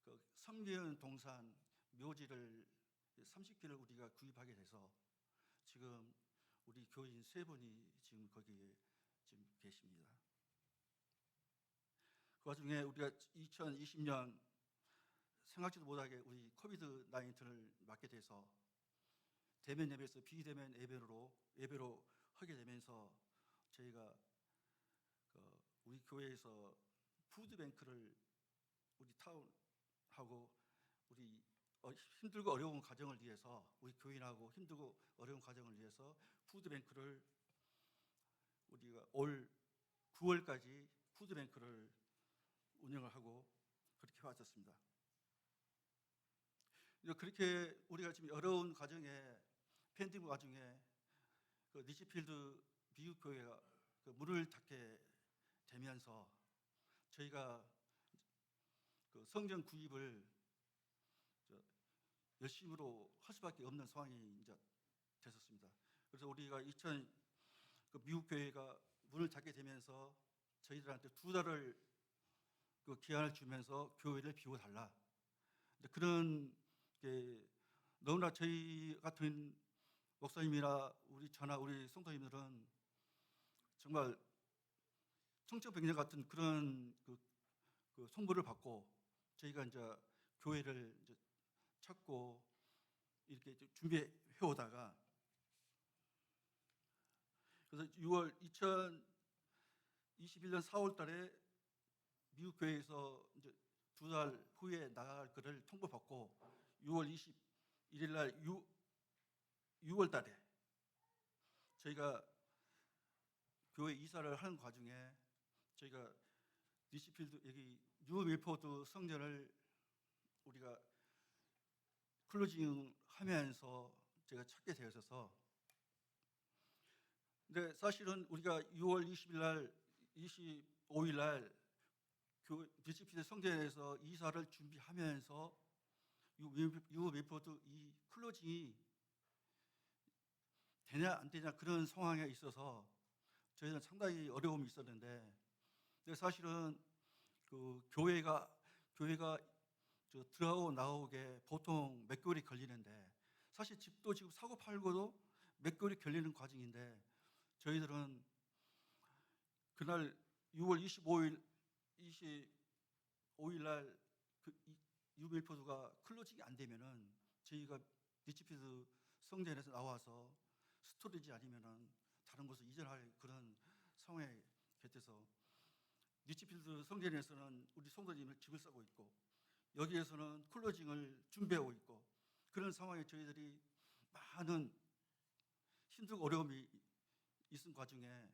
그 섬기는 동산 묘지를 30개를 우리가 구입하게 돼서 지금 우리 교인 3분이 지금 거기에 지금 계십니다. 그 와중에 우리가 2020년 생각지도 못하게 우리 코비드 19를 맞게 돼서 대면 예배에서 비대면 예배로 하게 되면서 저희가 우리 교회에서 푸드뱅크를 우리 타운하고 우리 힘들고 어려운 가정을 위해서 우리 교인하고 힘들고 어려운 가정을 위해서 푸드뱅크를 우리가 올 9월까지 푸드뱅크를 운영을 하고 그렇게 왔었습니다. 그렇게 우리가 지금 어려운 과정에 팬데믹 와중에 그 리치필드 미국 교회가 그 문을 닫게 되면서 저희가 그 성전 구입을 열심으로 할 수밖에 없는 상황이 이제 됐었습니다. 그래서 우리가 그 미국 교회가 문을 닫게 되면서 저희들한테 2달을 그 기한을 주면서 교회를 비워달라. 그런 게 너무나 저희 같은 목사님이나 우리 성도님들은 정말 청천백년 같은 그런 그 송부를 받고 저희가 이제 교회를 이제 찾고 이렇게 준비해 오다가 그래서 2021년 4월 달에 미국 교회에서 이제 2달 후에 나갈 것을 통보받고 6월 21일 날 6월 달에 저희가 교회 이사를 하는 과정에 저희가 리치필드 여기 뉴 밀포드 성전을 우리가 클로징 하면서 제가 찾게 되어서 근데 사실은 우리가 6월 20일 날 25일 날 리치필드 성전에서 이사를 준비하면서 뉴 밀포드 이 클로징이 되냐 안 되냐 그런 상황에 있어서 저희는 상당히 어려움이 있었는데 근데 사실은 그 교회가 들어가고 나오게 보통 몇 개월이 걸리는데 사실 집도 지금 사고 팔고도 몇 개월이 걸리는 과정인데 저희들은 그날 6월 25일 날그 유밀포드가 클로징이 안 되면은 저희가 리치필드 성전에서 나와서 스토리지 아니면은 다른 곳으로 이전할 그런 상황에 곁에서 리치필드 성전에서는 우리 성도님을 집을 싸고 있고 여기에서는 클로징을 준비하고 있고 그런 상황에 저희들이 많은 힘들고 어려움이 있은 과정에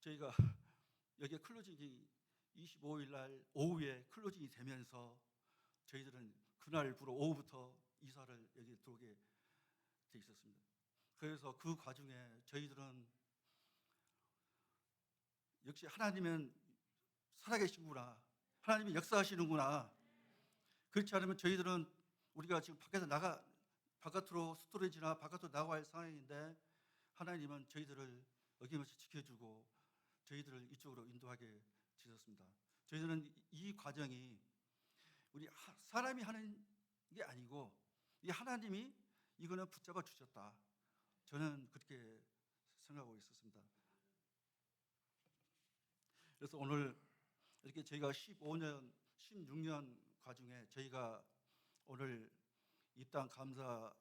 저희가 여기에 클로징이 25일 날 오후에 클로징이 되면서 저희들은 그날부로 오후부터 이사를 여기 들어오게 돼 있었습니다. 그래서 그 과정에 저희들은 역시 하나님은 살아계시구나, 하나님이 역사하시는구나. 그렇지 않으면 저희들은 우리가 지금 바깥으로 스토리지나 바깥으로 나가야 할 상황인데 하나님은 저희들을 어김없이 지켜주고 저희들을 이쪽으로 인도하게 주셨습니다. 저희들은 이 과정이 우리 사람이 하는 게 아니고 이 하나님이 이거는 붙잡아 주셨다. 저는 그렇게 생각하고 있었습니다. 그래서 오늘 이렇게 저희가 15년, 16년 과정에 저희가 오늘 입당 감사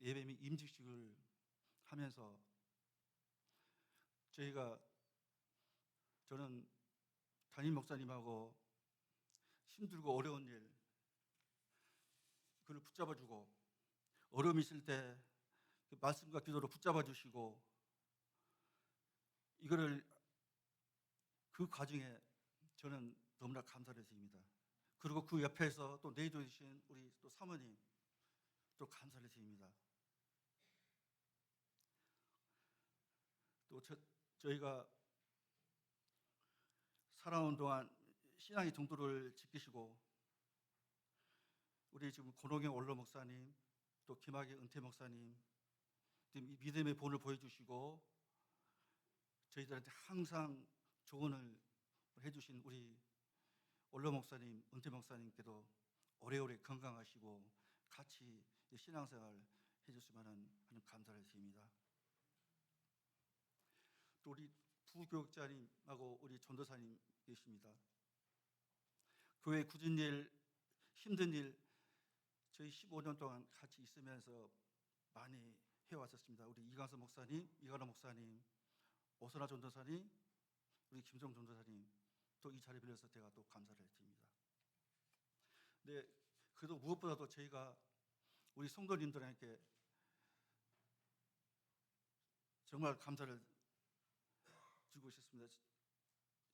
예배 및 임직식을 하면서 저는 담임 목사님하고 힘들고 어려운 일 그를 붙잡아 주고 어려움 있을 때 그 말씀과 기도로 붙잡아 주시고 이거를 그 과정에 저는 너무나 감사를 드립니다. 그리고 그 옆에서 또 내도 계신 우리 또 사모님 또 감사를 드립니다. 또 저희가 살아온 동안 신앙의 정도를 지키시고 우리 지금 권홍영 원로 목사님 또 김학의 은퇴 목사님 믿음의 본을 보여주시고 저희들한테 항상 조언을 해주신 우리 원로 목사님, 은퇴 목사님께도 오래오래 건강하시고 같이 신앙생활 해줬으면 하는 감사를 드립니다. 또 우리 부교육자님하고 우리 전도사님 계십니다. 교회 굳은 일, 힘든 일 저희 15년 동안 같이 있으면서 많이 해왔었습니다. 우리 이광수 목사님, 이관호 목사님, 오선아 전도사님, 우리 김정 전도사님 또 이 자리 빌려서 제가 또 감사를 드립니다. 네, 그래도 무엇보다도 저희가 우리 성도님들에게 정말 감사를 드리고 싶습니다.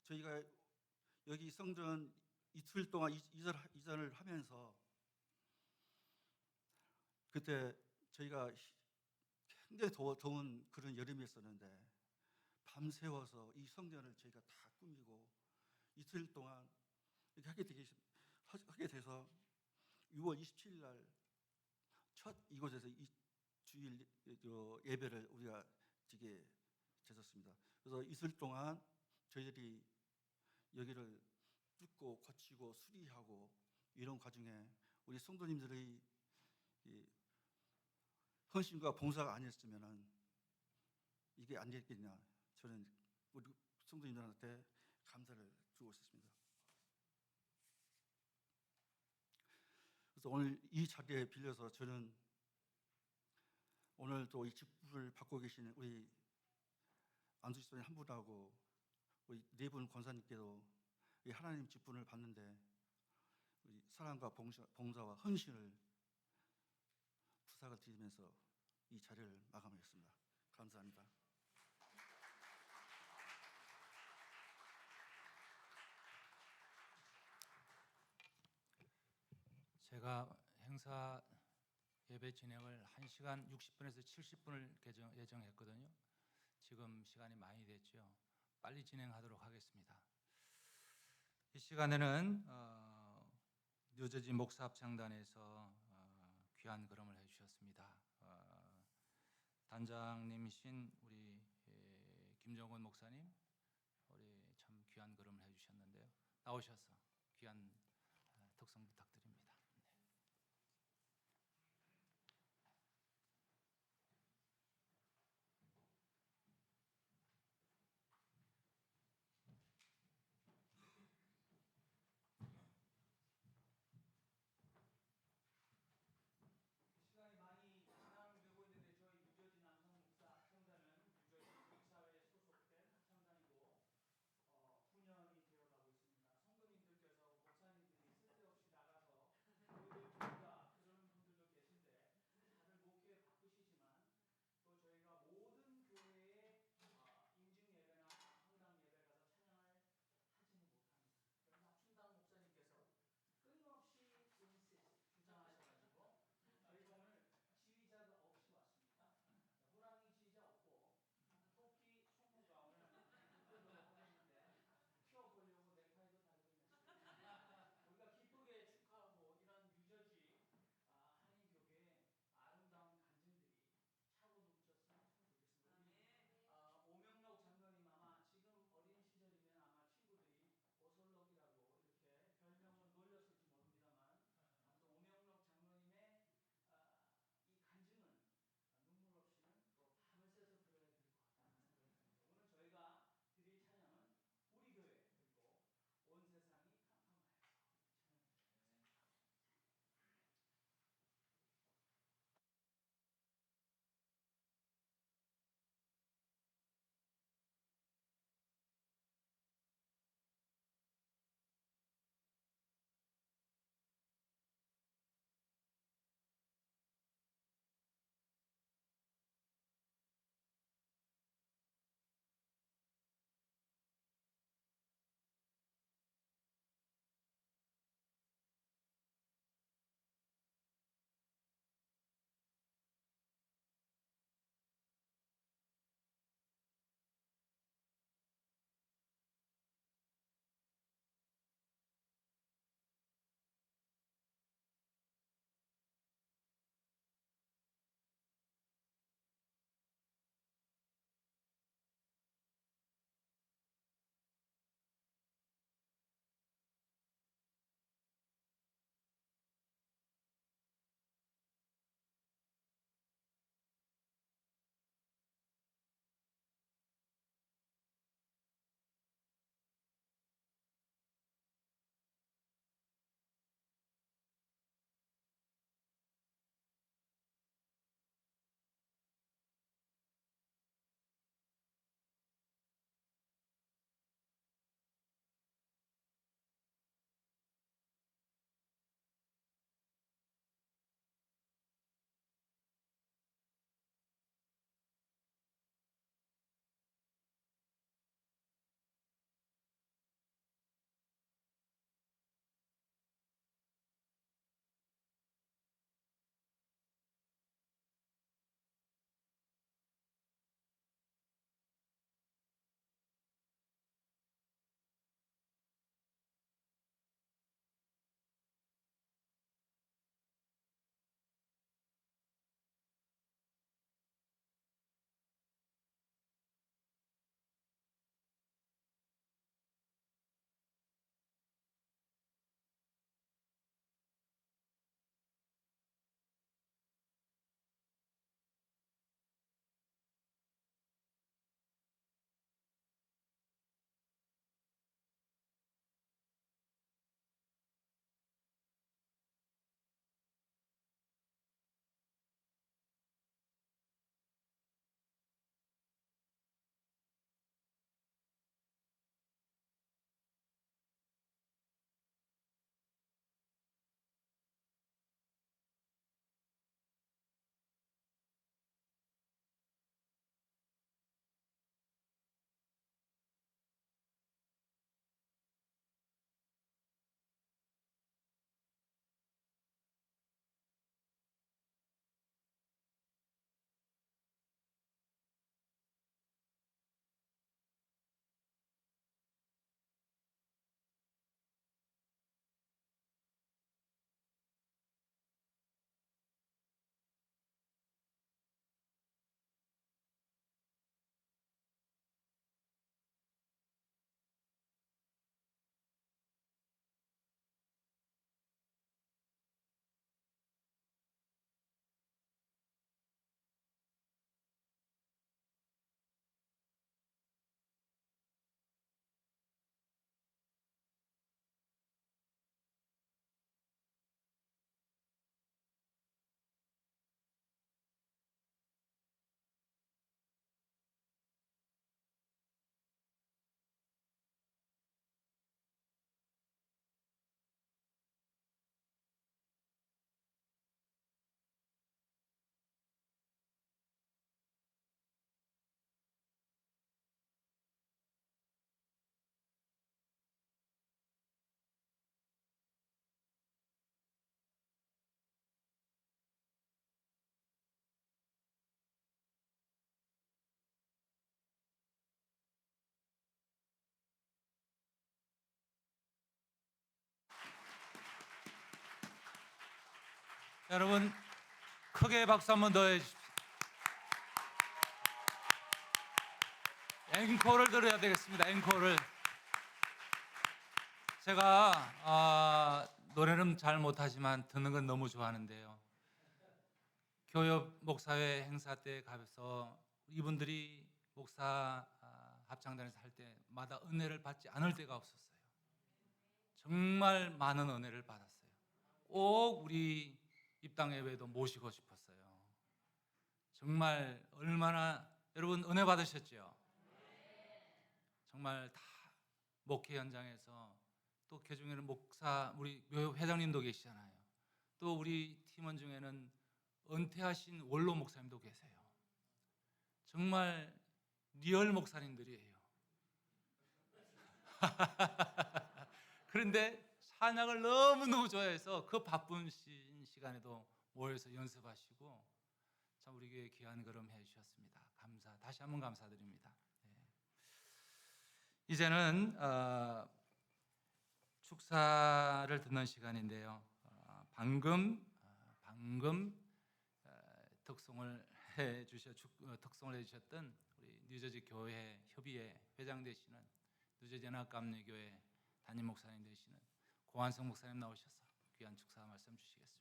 저희가 여기 성전 이틀 동안 이전을 하면서 그때 저희가 굉장히 더운 그런 여름이었었는데 밤새워서 이 성전을 저희가 다 꾸미고 이틀 동안 이렇게 하게 돼서 6월 27일 날 첫 이곳에서 이 주일 예배를 우리가 지게 되었습니다. 그래서 이틀 동안 저희들이 여기를 뚫고 고치고 수리하고 이런 과정에 우리 성도님들의 헌신과 봉사가 아니었으면 이게 안 됐겠냐. 저는 우리 성도님들한테 감사를 드리고 있었습니다. 그래서 오늘 이 자리에 빌려서 저는 오늘 또 이 직분을 받고 계시는 우리 안수지 선생님 한 분하고 우리 네 분 권사님께도 이 하나님 직분을 받는데 우리 사랑과 봉사와 헌신을 부탁을 드리면서 이 자리를 마감하겠습니다. 감사합니다. 제가 행사 예배 진행을 1시간 60분에서 70분을 예정했거든요. 지금 시간이 많이 됐죠. 빨리 진행하도록 하겠습니다. 이 시간에는 뉴저지 목사합창단에서 귀한 걸음을 해주셨습니다. 단장님이신 우리 김정원 목사님, 우리 참 귀한 걸음을 해주셨는데요. 나오셔서 귀한 특성 부탁드립니다. 여러분 크게 박수 한번 더 해주십시오. 앵콜을 들어야 되겠습니다. 앵콜을. 제가 노래는 잘 못하지만 듣는 건 너무 좋아하는데요. 교협 목사회 행사 때 가서 이분들이 목사 합창단에서 할 때마다 은혜를 받지 않을 때가 없었어요. 정말 많은 은혜를 받았어요. 꼭 우리 입당예배도 모시고 싶었어요. 정말 얼마나 여러분 은혜 받으셨죠? 정말 다 목회 현장에서 또 그 중에는 목사 우리 회장님도 계시잖아요. 또 우리 팀원 중에는 은퇴하신 원로 목사님도 계세요. 정말 리얼 목사님들이에요. 그런데 찬양을 너무너무 좋아해서 그 바쁜 시간에도 모여서 연습하시고 참 우리 교회 귀한 걸음 해주셨습니다. 다시 한번 감사드립니다. 네. 이제는 축사를 듣는 시간인데요. 방금 특송을 해주셨던 우리 뉴저지 교회 협의회 회장 되시는 뉴저지 연합감리교회 담임 목사님 되시는 고한성 목사님 나오셔서 귀한 축사 말씀 주시겠습니다.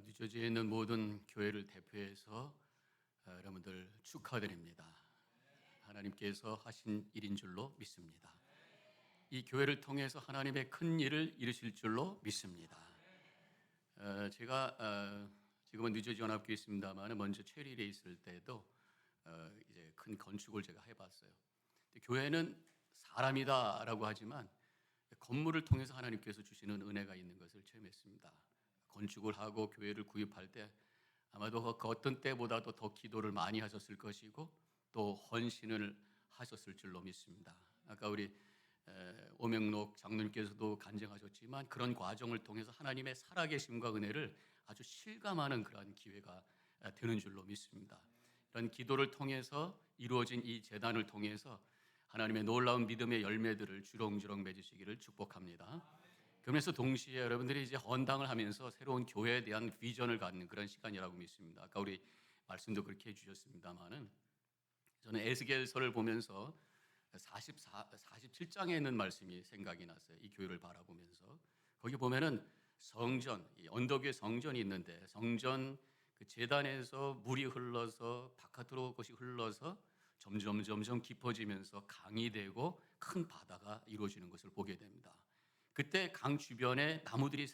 뉴저지에 있는 모든 교회를 대표해서 여러분들 축하드립니다. 하나님께서 하신 일인 줄로 믿습니다. 이 교회를 통해서 하나님의 큰 일을 이루실 줄로 믿습니다. 제가 지금은 뉴저지 연합교회 있습니다만 먼저 체리에 있을 때도 이제 큰 건축을 제가 해봤어요. 교회는 사람이다라고 하지만 건물을 통해서 하나님께서 주시는 은혜가 있는 것을 체험했습니다. 건축을 하고 교회를 구입할 때 아마도 그 어떤 때보다도 더 기도를 많이 하셨을 것이고 또 헌신을 하셨을 줄로 믿습니다. 아까 우리 오명록 장로님께서도 간증하셨지만 그런 과정을 통해서 하나님의 살아계심과 은혜를 아주 실감하는 그러한 기회가 되는 줄로 믿습니다. 이런 기도를 통해서 이루어진 이 재단을 통해서 하나님의 놀라운 믿음의 열매들을 주렁주렁 맺으시기를 축복합니다. 그러면서 동시에 여러분들이 이제 헌당을 하면서 새로운 교회에 대한 비전을 갖는 그런 시간이라고 믿습니다. 아까 우리 말씀도 그렇게 해주셨습니다만은 저는 에스겔서를 보면서 47장에 있는 말씀이 생각이 났어요. 이 교회를 바라보면서 거기 보면은 성전, 이 언덕 위에 성전이 있는데 성전 그 제단에서 물이 흘러서 바깥으로 것이 흘러서 점점 깊어지면서 강이 되고 큰 바다가 이루어지는 것을 보게 됩니다. 그때 강 주변에 나무들이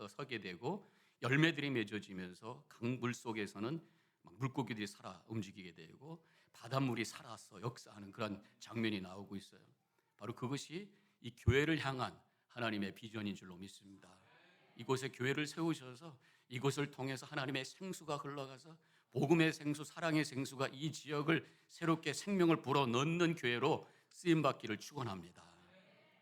서게 되고 열매들이 맺어지면서 강물 속에서는 막 물고기들이 살아 움직이게 되고 바닷물이 살아서 역사하는 그런 장면이 나오고 있어요. 바로 그것이 이 교회를 향한 하나님의 비전인 줄로 믿습니다. 이곳에 교회를 세우셔서 이곳을 통해서 하나님의 생수가 흘러가서 복음의 생수, 사랑의 생수가 이 지역을 새롭게 생명을 불어넣는 교회로 쓰임받기를 축원합니다.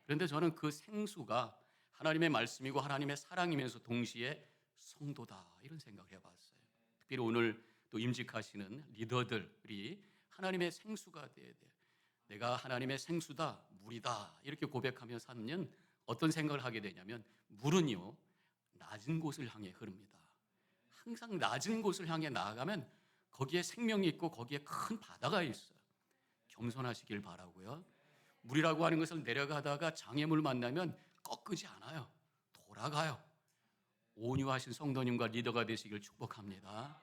그런데 저는 그 생수가 하나님의 말씀이고 하나님의 사랑이면서 동시에 성도다 이런 생각을 해봤어요. 특별히 오늘 또 임직하시는 리더들이 하나님의 생수가 돼야 돼요. 내가 하나님의 생수다, 물이다 이렇게 고백하며 살면 어떤 생각을 하게 되냐면 물은요 낮은 곳을 향해 흐릅니다. 항상 낮은 곳을 향해 나아가면 거기에 생명이 있고 거기에 큰 바다가 있어요. 겸손하시길 바라고요. 물이라고 하는 것을 내려가다가 장애물 만나면 꺾이지 않아요. 돌아가요. 온유하신 성도님과 리더가 되시길 축복합니다.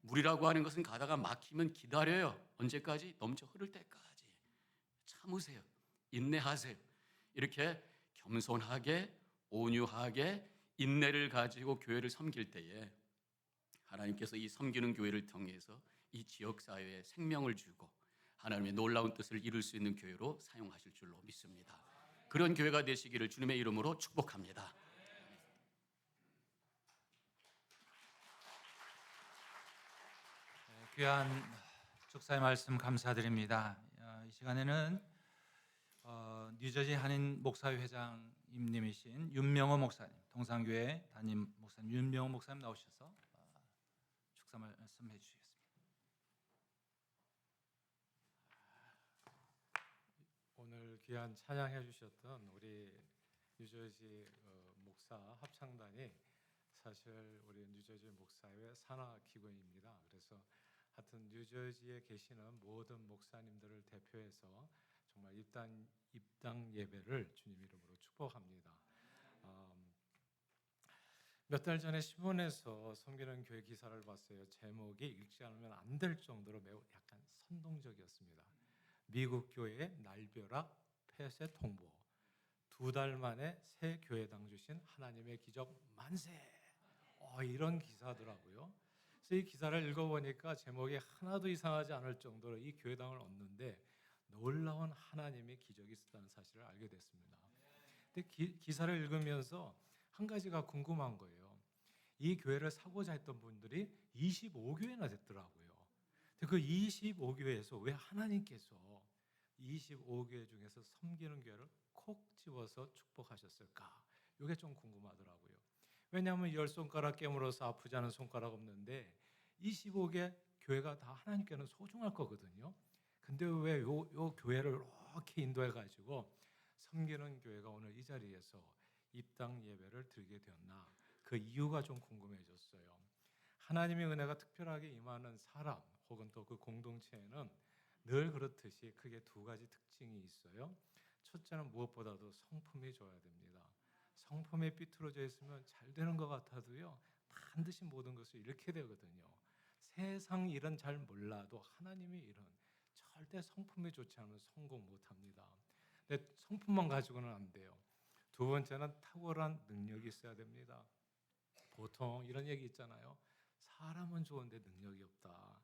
물이라고 하는 것은 가다가 막히면 기다려요. 언제까지? 넘쳐 흐를 때까지. 참으세요. 인내하세요. 이렇게 겸손하게 온유하게 인내를 가지고 교회를 섬길 때에 하나님께서 이 섬기는 교회를 통해서 이 지역사회에 생명을 주고 하나님의 놀라운 뜻을 이룰 수 있는 교회로 사용하실 줄로 믿습니다. 그런 교회가 되시기를 주님의 이름으로 축복합니다. 귀한 축사의 말씀 감사드립니다. 이 시간에는 뉴저지 한인 목사회 회장님이신 윤명호 목사님, 동산교회 담임 목사님 윤명호 목사님 나오셔서 축사 말씀 해주시겠습니다. 오늘 귀한 찬양해 주셨던 우리 뉴저지 목사 합창단이 사실 우리 뉴저지 목사회 산하 기구입니다. 그래서 하여튼 뉴저지에 계시는 모든 목사님들을 대표해서 정말 입당 예배를 주님 이름으로 축복합니다. 몇 달 전에 신문에서 섬기는 교회 기사를 봤어요. 제목이 읽지 않으면 안 될 정도로 매우 약간 선동적이었습니다. 미국 교회의 날벼락 폐쇄 통보, 2달 만에 새 교회당 주신 하나님의 기적 만세, 이런 기사더라고요. 그래서 이 기사를 읽어보니까 제목이 하나도 이상하지 않을 정도로 이 교회당을 얻는데 놀라운 하나님의 기적이 있었다는 사실을 알게 됐습니다. 근데 기사를 읽으면서 한 가지가 궁금한 거예요. 이 교회를 사고자 했던 분들이 25교회나 됐더라고요. 근데 그 25교회에서 왜 하나님께서 25교회 중에서 섬기는 교회를 콕 집어서 축복하셨을까? 이게 좀 궁금하더라고요. 왜냐하면 10손가락 깨물어서 아프지 않은 손가락 없는데 25개 교회가 다 하나님께는 소중할 거거든요. 근데 왜 요 교회를 이렇게 인도해가지고 섬기는 교회가 오늘 이 자리에서 입당 예배를 드리게 되었나? 그 이유가 좀 궁금해졌어요. 하나님의 은혜가 특별하게 임하는 사람 혹은 또 그 공동체에는 늘 그렇듯이 크게 2가지 특징이 있어요. 첫째는 무엇보다도 성품이 좋아야 됩니다. 성품이 삐뚤어져 있으면 잘 되는 것 같아도요, 반드시 모든 것을 잃게 되거든요. 세상 일은 잘 몰라도 하나님의 일은 절대 성품이 좋지 않으면 성공 못합니다. 근데 성품만 가지고는 안 돼요. 2번째는 탁월한 능력이 있어야 됩니다. 보통 이런 얘기 있잖아요. 사람은 좋은데 능력이 없다.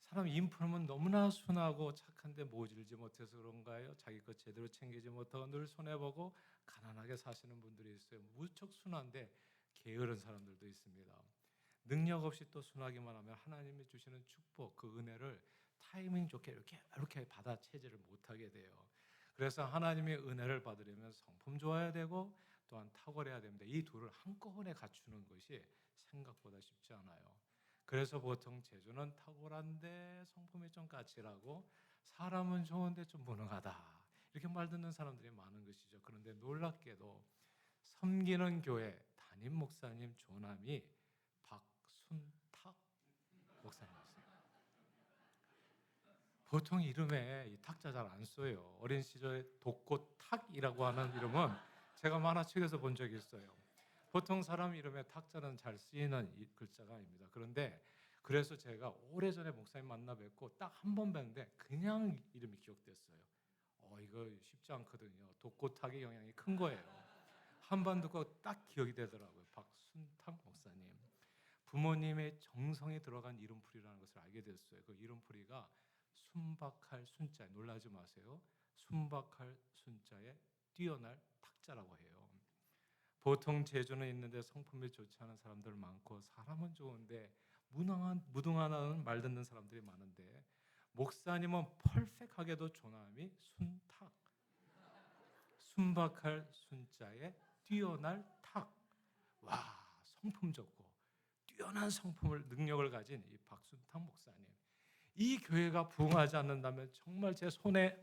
사람 인품은 너무나 순하고 착한데 모질지 못해서 그런가요? 자기 것 제대로 챙기지 못하고 늘 손해보고 가난하게 사시는 분들이 있어요. 무척 순한데 게으른 사람들도 있습니다. 능력 없이 또 순하기만 하면 하나님이 주시는 축복, 그 은혜를 타이밍 좋게 이렇게 받아채지를 못하게 돼요. 그래서 하나님의 은혜를 받으려면 성품 좋아야 되고 또한 탁월해야 됩니다. 이 둘을 한꺼번에 갖추는 것이 생각보다 쉽지 않아요. 그래서 보통 재주는 탁월한데 성품이 좀 까칠하고 사람은 좋은데 좀 무능하다, 이렇게 말 듣는 사람들이 많은 것이죠. 그런데 놀랍게도 섬기는 교회 담임 목사님 조남이 박순탁 목사님이세요. 보통 이름에 이 탁자 잘 안 써요. 어린 시절에 독고탁이라고 하는 이름은 제가 만화책에서 본 적이 있어요. 보통 사람 이름에 탁자는 잘 쓰이는 이 글자가 아닙니다. 그런데 그래서 제가 오래전에 목사님 만나 뵙고 딱 한 번 뵀는데 그냥 이름이 기억됐어요. 이거 쉽지 않거든요. 독고탁의 영향이 큰 거예요. 한 번 듣고 딱 기억이 되더라고요. 박순탁 목사님. 부모님의 정성이 들어간 이름풀이라는 것을 알게 됐어요. 그 이름풀이가 순박할 순자, 놀라지 마세요. 순박할 순자에 뛰어날 탁자라고 해요. 보통 재주는 있는데 성품이 좋지 않은 사람들 많고 사람은 좋은데 무능한 말 듣는 사람들이 많은데 목사님은 퍼펙트하게도 조남이 순탁, 순박할 순자에 뛰어날 탁. 와, 성품 좋고 뛰어난 성품을 능력을 가진 이 박순탁 목사님. 이 교회가 부흥하지 않는다면 정말 제 손에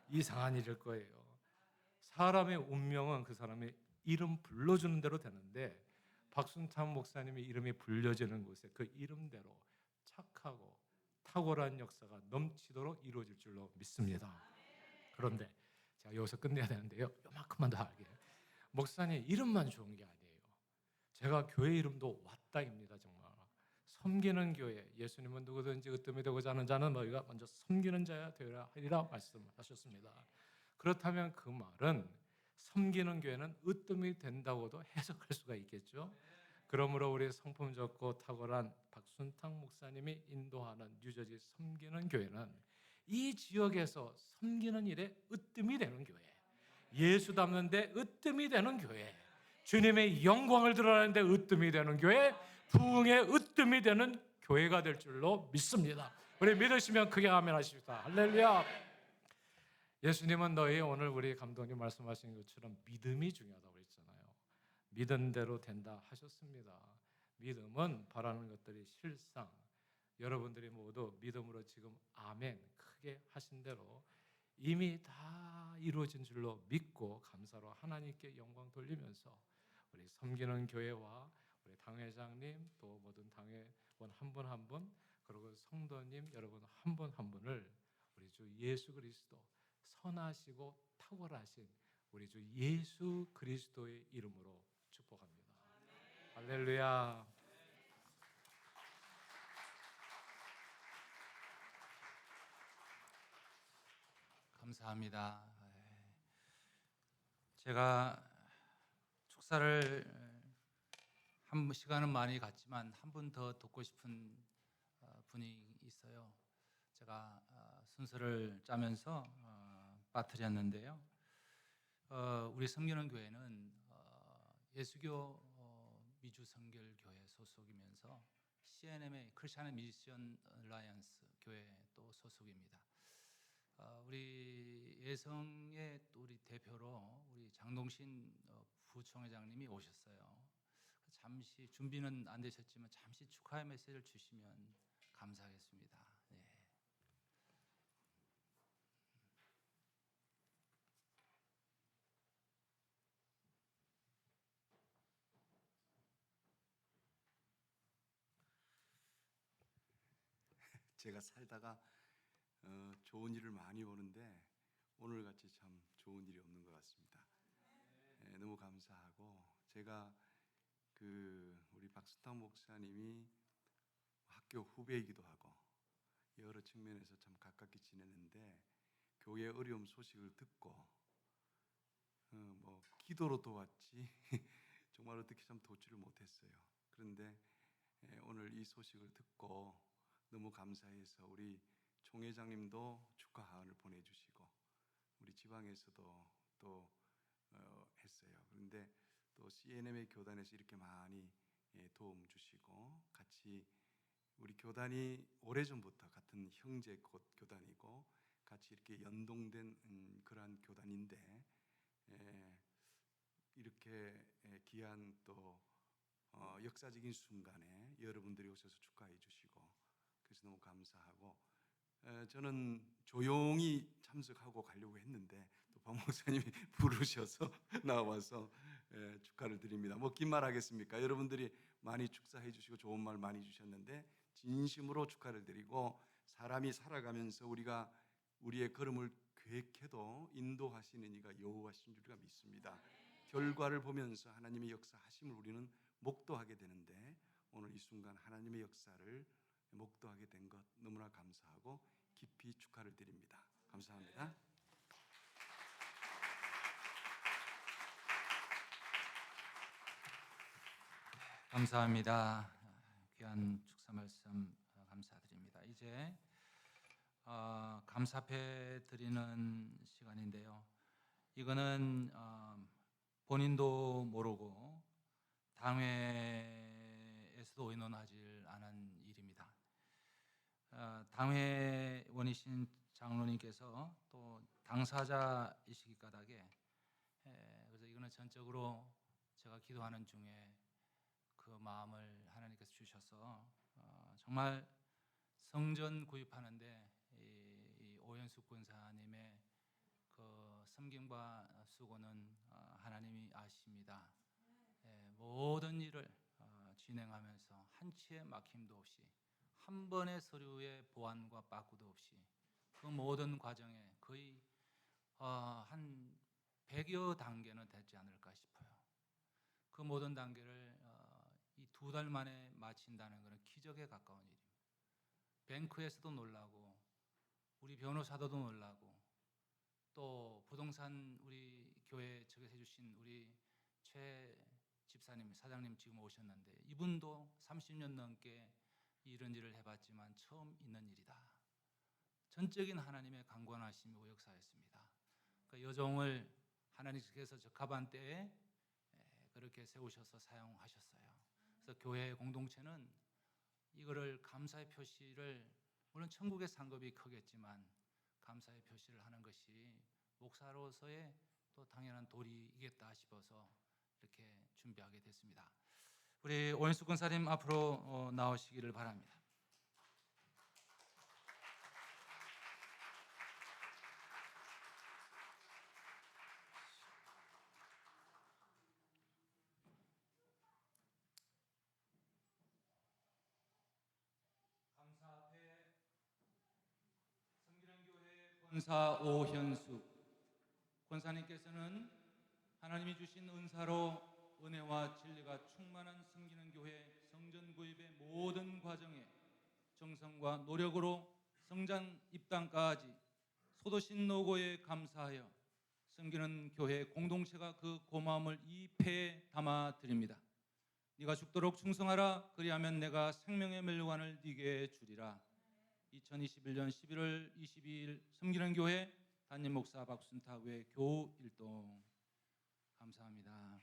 이상한 일일 거예요. 사람의 운명은 그 사람의 이름 불러주는 대로 되는데 박순탁 목사님의 이름이 불려지는 곳에 그 이름대로 착하고 탁월한 역사가 넘치도록 이루어질 줄로 믿습니다. 그런데 제가 여기서 끝내야 되는데요. 요만큼만 더 알게. 목사님 이름만 좋은 게 아니에요. 제가 교회 이름도 왔다입니다. 정말 섬기는 교회, 예수님은 누구든지 으뜸이 되고자 하는 자는 너희가 먼저 섬기는 자야 되리라 하리라 말씀하셨습니다. 그렇다면 그 말은 섬기는 교회는 으뜸이 된다고도 해석할 수가 있겠죠. 그러므로 우리 성품 좋고 탁월한 박순탁 목사님이 인도하는 뉴저지 섬기는 교회는 이 지역에서 섬기는 일에 으뜸이 되는 교회, 예수 닮는 데 으뜸이 되는 교회, 주님의 영광을 드러내는 데 으뜸이 되는 교회, 부흥의 으뜸이 되는 교회가 될 줄로 믿습니다. 우리 믿으시면 크게 아멘 하십시다. 할렐루야. 예수님은 너희 오늘 우리 감독님 말씀하신 것처럼 믿음이 중요하다고 그랬잖아요. 믿은 대로 된다 하셨습니다. 믿음은 바라는 것들이 실상, 여러분들이 모두 믿음으로 지금 아멘 크게 하신 대로 이미 다 이루어진 줄로 믿고 감사로 하나님께 영광 돌리면서 우리 섬기는 교회와 우리 당회장님 또 모든 당회원 한 분 한 분 그리고 성도님 여러분 한 분 한 분을 우리 주 예수 그리스도 선하시고 탁월하신 우리 주 예수 그리스도의 이름으로 축복합니다. 할렐루야. 감사합니다. 제가 축사를 시간은 많이 갔지만 한 분 더 듣고 싶은 분이 있어요. 제가 순서를 짜면서 빠뜨렸는데요. 우리 섬기는 교회는 예수교 미주성결교회 소속이면서 CNM의 크리스천 미션 얼라이언스 교회 또 소속입니다. 우리 예성의 또 우리 대표로 우리 장동신 부총회장님이 오셨어요. 잠시 준비는 안 되셨지만 잠시 축하의 메시지를 주시면 감사하겠습니다. 네. 제가 살다가 좋은 일을 많이 보는데 오늘같이 참 좋은 일이 없는 것 같습니다. 너무 감사하고 제가 우리 박수탁 목사님이 학교 후배이기도 하고 여러 측면에서 참 가깝게 지내는데 교회 어려움 소식을 듣고 뭐 기도로 도왔지 정말 어떻게 참 도출을 못했어요. 그런데 오늘 이 소식을 듣고 너무 감사해서 우리 총회장님도 축하 하원을 보내주시고 우리 지방에서도 또 했어요. 그런데 또 CNM의 교단에서 이렇게 많이 도움 주시고 같이 우리 교단이 오래전부터 같은 형제 교단이고 같이 이렇게 연동된 그러한 교단인데 이렇게 귀한 또 역사적인 순간에 여러분들이 오셔서 축하해 주시고 그래서 너무 감사하고 저는 조용히 참석하고 가려고 했는데 또 박 목사님이 부르셔서 나와서 축하를 드립니다. 뭐 긴 말 하겠습니까? 여러분들이 많이 축사해 주시고 좋은 말 많이 주셨는데 진심으로 축하를 드리고 사람이 살아가면서 우리가 우리의 걸음을 계획해도 인도하시는 이가 여호와신 줄과 믿습니다. 결과를 보면서 하나님의 역사하심을 우리는 목도하게 되는데 오늘 이 순간 하나님의 역사를 목도하게 된 것 너무나 감사하고 깊이 축하를 드립니다. 감사합니다. 감사합니다. 귀한 축사 말씀 감사드립니다. 이제 감사패 드리는 시간인데요. 이거는 본인도 모르고 당회에서도 의논하지 않은 일입니다. 당회원이신 장로님께서 또 당사자이시기 까닭에 그래서 이거는 전적으로 제가 기도하는 중에 그 마음을 하나님께서 주셔서 정말 성전 구입하는데 이 오연숙 권사님의 그 섬김과 수고는 하나님이 아십니다. 모든 일을 진행하면서 한치의 막힘도 없이 한 번의 서류의 보완과 빠꾸도 없이 그 모든 과정에 거의 한 100여 단계는 되지 않을까 싶어요. 그 모든 단계를 이 2달 만에 마친다는 것은 기적에 가까운 일입니다. 뱅크에서도 놀라고 우리 변호사도 놀라고 또 부동산 우리 교회 측에서 해주신 우리 최 집사님, 사장님 지금 오셨는데 이분도 30년 넘게 이런 일을 해봤지만 처음 있는 일이다. 전적인 하나님의 강권하심이 역사였습니다. 그 여종을 하나님께서 적합한 때에 그렇게 세우셔서 사용하셨어요. 그래서 교회 공동체는 이거를 감사의 표시를 물론 천국의 상급이 크겠지만 감사의 표시를 하는 것이 목사로서의 또 당연한 도리이겠다 싶어서 이렇게 준비하게 됐습니다. 우리 오연숙 권사님 앞으로 나오시기를 바랍니다. 권사 오현숙 권사님께서는 하나님이 주신 은사로 은혜와 진리가 충만한 섬기는 교회 성전 구입의 모든 과정에 정성과 노력으로 성장 입당까지 소도신 노고에 감사하여 섬기는 교회 공동체가 그 고마움을 이 패에 담아 드립니다. 네가 죽도록 충성하라. 그리하면 내가 생명의 멸관을 네게 주리라. 2021년 11월 22일 섬기는 교회 담임 목사 박순탁 외 교일동. 감사합니다.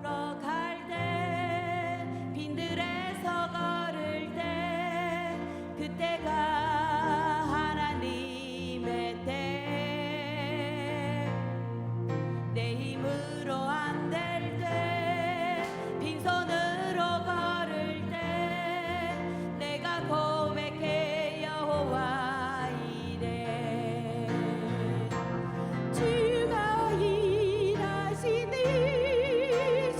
걸어갈 때 빈들에서 걸을 때 그때가 하나님의 때 내 힘으로 안 될 때 빈손으로 걸을 때 내가 고백해 여호와 이래 주가 일하시니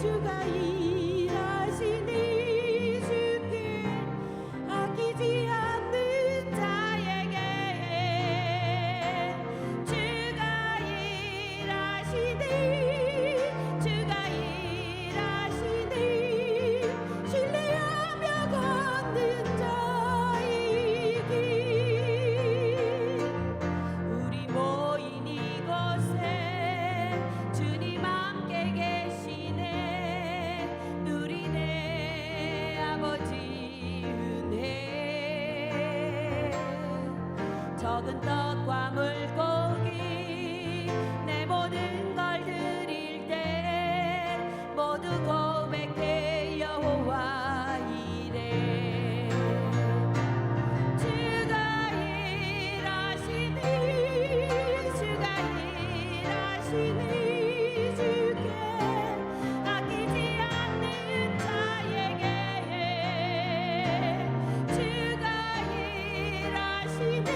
주가 일하시니 주께 아끼지 않는 자에게 주가 일하시니 주가 일하시니 신뢰하며 걷는 자이기 우리 모인 이곳에 주님 함께 계시네 누리네 아버지 은혜 적은 떡과 물고기 내 모든 걸 드릴 때 모두 고백해 여호와 이래 주가 일하시니 주가 일하시니 주께 아끼지 않는 자에게 주가 일하시니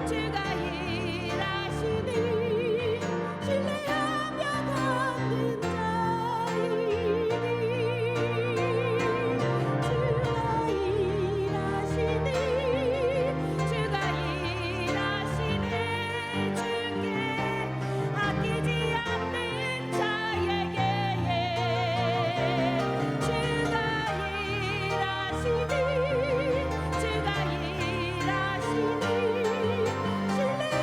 주가 일하시니 신뢰하며 걷는 자이니 주가 일하시니 주가 일하시네 주께 아끼지 않는 자에게 주가 일하시니 주가 일하시니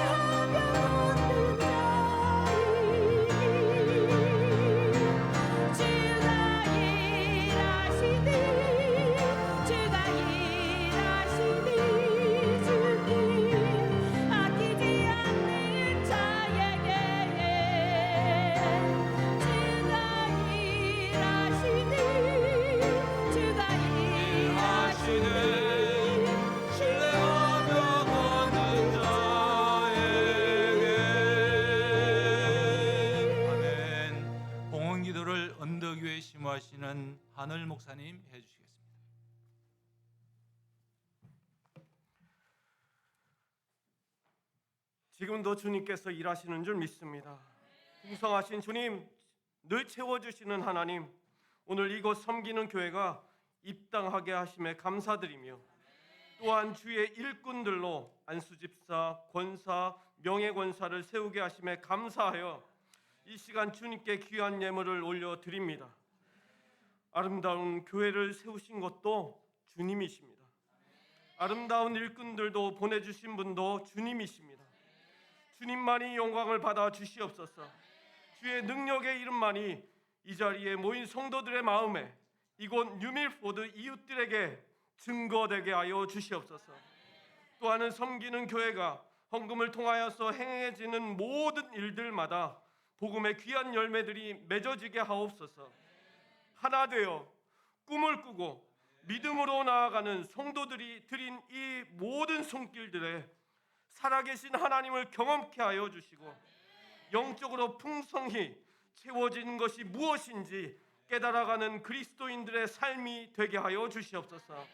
신뢰하며 걷는 자이니 주가 일하시니 주가 일하시니 주께 아끼지 않는 자에게 주가 일하시니 주가 일하시니 신뢰하며 걷는 아멘. 봉헌 기도를 언덕 위에 심호하시는 하늘 목사님 해주시겠습니다. 지금도 주님께서 일하시는 줄 믿습니다. 풍성하신 주님, 늘 채워주시는 하나님, 오늘 이곳 섬기는 교회가 입당하게 하심에 감사드리며 또한 주의 일꾼들로 안수집사, 권사, 명예권사를 세우게 하심에 감사하여 이 시간 주님께 귀한 예물을 올려드립니다. 아름다운 교회를 세우신 것도 주님이십니다. 아름다운 일꾼들도 보내주신 분도 주님이십니다. 주님만이 영광을 받아 주시옵소서. 주의 능력의 이름만이 이 자리에 모인 성도들의 마음에 이곳 뉴밀포드 이웃들에게 증거되게 하여 주시옵소서. 또한 섬기는 교회가 헌금을 통하여서 행해지는 모든 일들마다 복음의 귀한 열매들이 맺어지게 하옵소서. 하나 되어 꿈을 꾸고 믿음으로 나아가는 성도들이 드린 이 모든 손길들에 살아계신 하나님을 경험케 하여 주시고 영적으로 풍성히 채워지는 것이 무엇인지 깨달아가는 그리스도인들의 삶이 되게 하여 주시옵소서.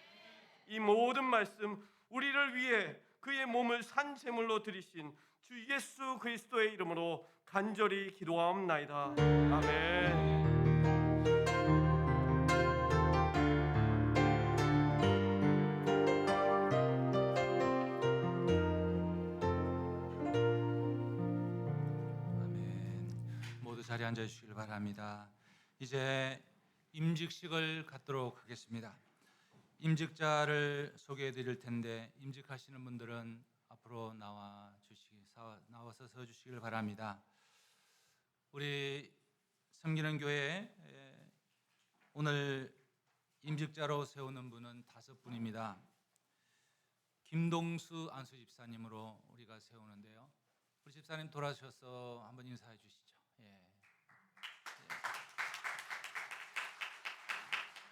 이 모든 말씀 우리를 위해 그의 몸을 산제물로 드리신 주 예수 그리스도의 이름으로 간절히 기도하옵나이다. 아멘. 아멘. 모두 자리에 앉아 주시길 바랍니다. 이제 임직식을 갖도록 하겠습니다. 임직자를 소개해 드릴 텐데 임직하시는 분들은 앞으로 나와서 서 주시길 바랍니다. 우리 섬기는 교회 오늘 임직자로 세우는 분은 5분입니다. 김동수 안수 집사님으로 우리가 세우는데요. 우리 집사님 돌아오셔서 한번 인사해 주시죠. 예.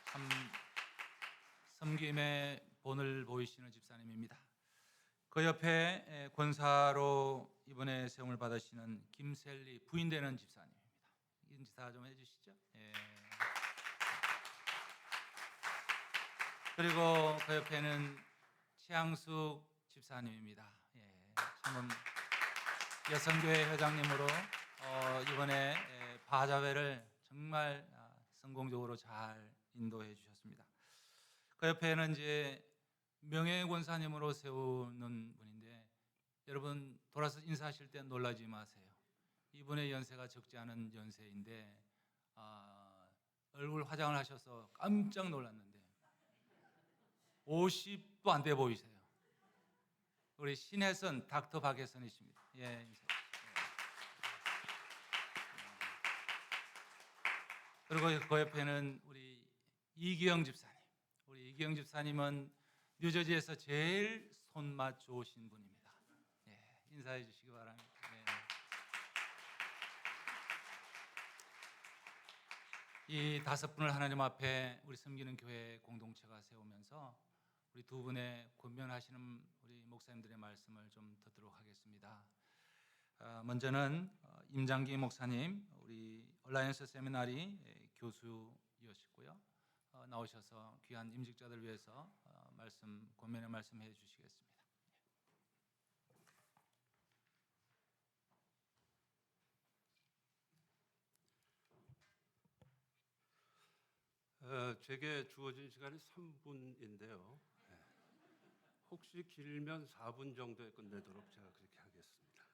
참 섬김의 본을 보이시는 집사님입니다. 그 옆에 권사로 이번에 세움을 받으시는 김셀리 부인 되는 집사님입니다. 인사 좀 해주시죠. 예. 그리고 그 옆에는 최양숙 집사님입니다. 예. 참은 여성교회 회장님으로 이번에 바자회를 정말 성공적으로 잘 인도해 주셨습니다. 그 옆에는 이제 명예권사님으로 세우는 분인데 여러분 돌아서 인사하실 때 놀라지 마세요. 이분의 연세가 적지 않은 연세인데 얼굴 화장을 하셔서 깜짝 놀랐는데 50도 안 돼 보이세요. 우리 신혜선 닥터 박혜선이십니다. 예, 인사해 그리고 그 옆에는 우리 이기영 집사님. 우리 이기영 집사님은 뉴저지에서 제일 손맛 좋으신 분입니다. 예, 인사해 주시기 바랍니다. 예. 이 5분을 하나님 앞에 우리 섬기는 교회 공동체가 세우면서 우리 두 분의 권면하시는 우리 목사님들의 말씀을 좀 듣도록 하겠습니다. 먼저는 임장기 목사님, 우리 얼라이언스 세미나리 교수이셨고요. 나오셔서 귀한 임직자들 위해서 권면의 말씀해 주시겠습니다. 제게 주어진 시간이 3분인데요. 혹시 길면 4분 정도에 끝내도록 제가 그렇게 하겠습니다.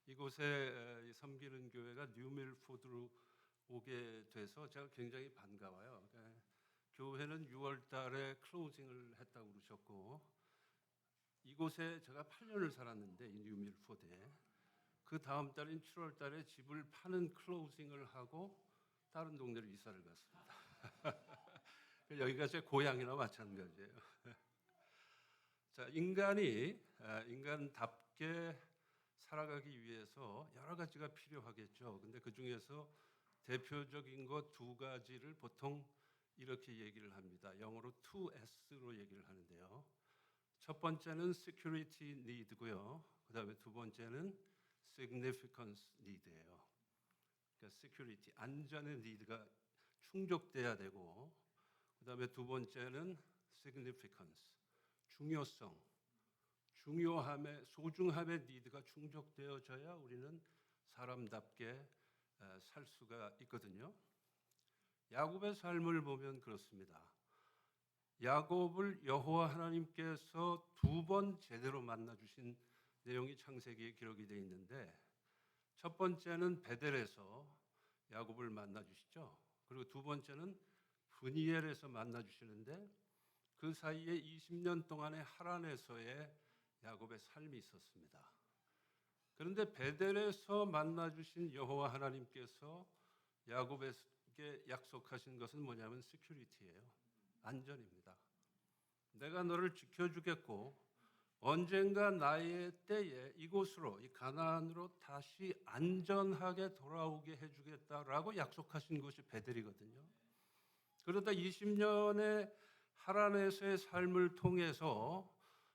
이곳에 섬기는 교회가 뉴밀포드로 오게 돼서 제가 굉장히 반가워요. 교회는 6월 달에 클로징을 했다고 그러셨고 이곳에 제가 8년을 살았는데 이 뉴밀포드에 그 다음 달인 7월 달에 집을 파는 클로징을 하고 다른 동네로 이사를 갔습니다. 여기가 제 고향이나 마찬가지예요. 자, 인간답게 살아가기 위해서 여러 가지가 필요하겠죠. 근데 그 중에서 대표적인 것 2가지를 보통 이렇게 얘기를 합니다. 영어로 2S로 얘기를 하는데요. 첫 번째는 security need고요. 그다음에 두 번째는 significance need예요. 그러니까 security, 안전의 need가 충족돼야 되고 그다음에 두 번째는 significance, 중요성, 소중함의 need가 충족되어져야 우리는 사람답게 살 수가 있거든요. 야곱의 삶을 보면 그렇습니다. 야곱을 여호와 하나님께서 2번 제대로 만나 주신 내용이 창세기에 기록이 되어 있는데 첫 번째는 베델에서 야곱을 만나 주시죠. 그리고 두 번째는 브니엘에서 만나 주시는데 그 사이에 20년 동안의 하란에서의 야곱의 삶이 있었습니다. 그런데 베델에서 만나 주신 여호와 하나님께서 야곱에게 약속하신 것은 뭐냐면 시큐리티예요. 안전입니다. 내가 너를 지켜주겠고 언젠가 나의 때에 이곳으로 이 가나안으로 다시 안전하게 돌아오게 해주겠다라고 약속하신 것이 베델이거든요. 그러다 20년의 하란에서의 삶을 통해서